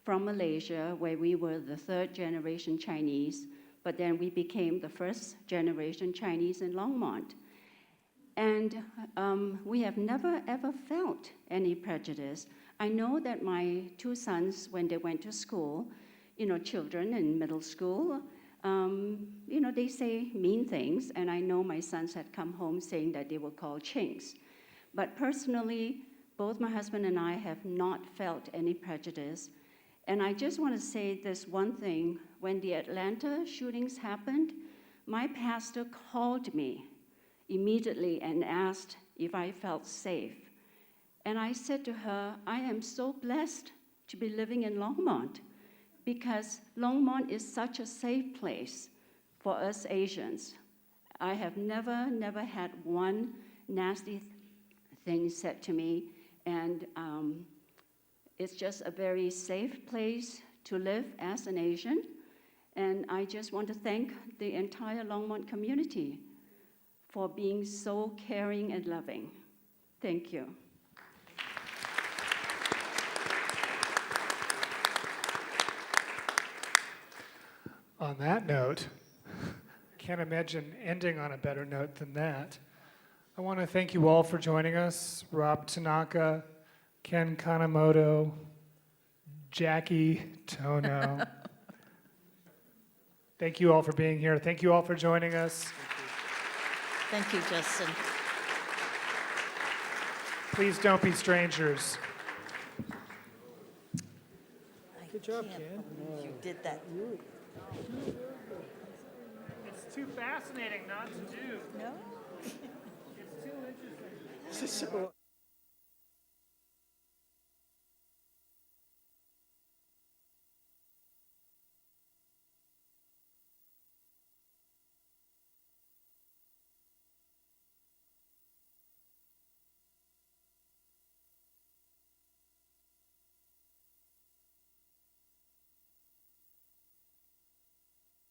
from Malaysia, where we were the third generation Chinese, but then we became the first generation Chinese in Longmont. And we have never, ever felt any prejudice. I know that my two sons, when they went to school, children in middle school, they say mean things, and I know my sons had come home saying that they were called chinks. But personally, both my husband and I have not felt any prejudice. And I just want to say this one thing. When the Atlanta shootings happened, my pastor called me immediately and asked if I felt safe. And I said to her, I am so blessed to be living in Longmont, because Longmont is such a safe place for us Asians. I have never had one nasty thing said to me, and it's just a very safe place to live as an Asian. And I just want to thank the entire Longmont community for being so caring and loving. Thank you. On that note, can't imagine ending on a better note than that. I want to thank you all for joining us. Rob Tanaka, Ken Kanemoto, Jackie Tono. Thank you all for being here. Thank you all for joining us. Thank you, Justin. Please don't be strangers. Good job, Ken. You did that. It's too fascinating not to do. No? It's too interesting. This is so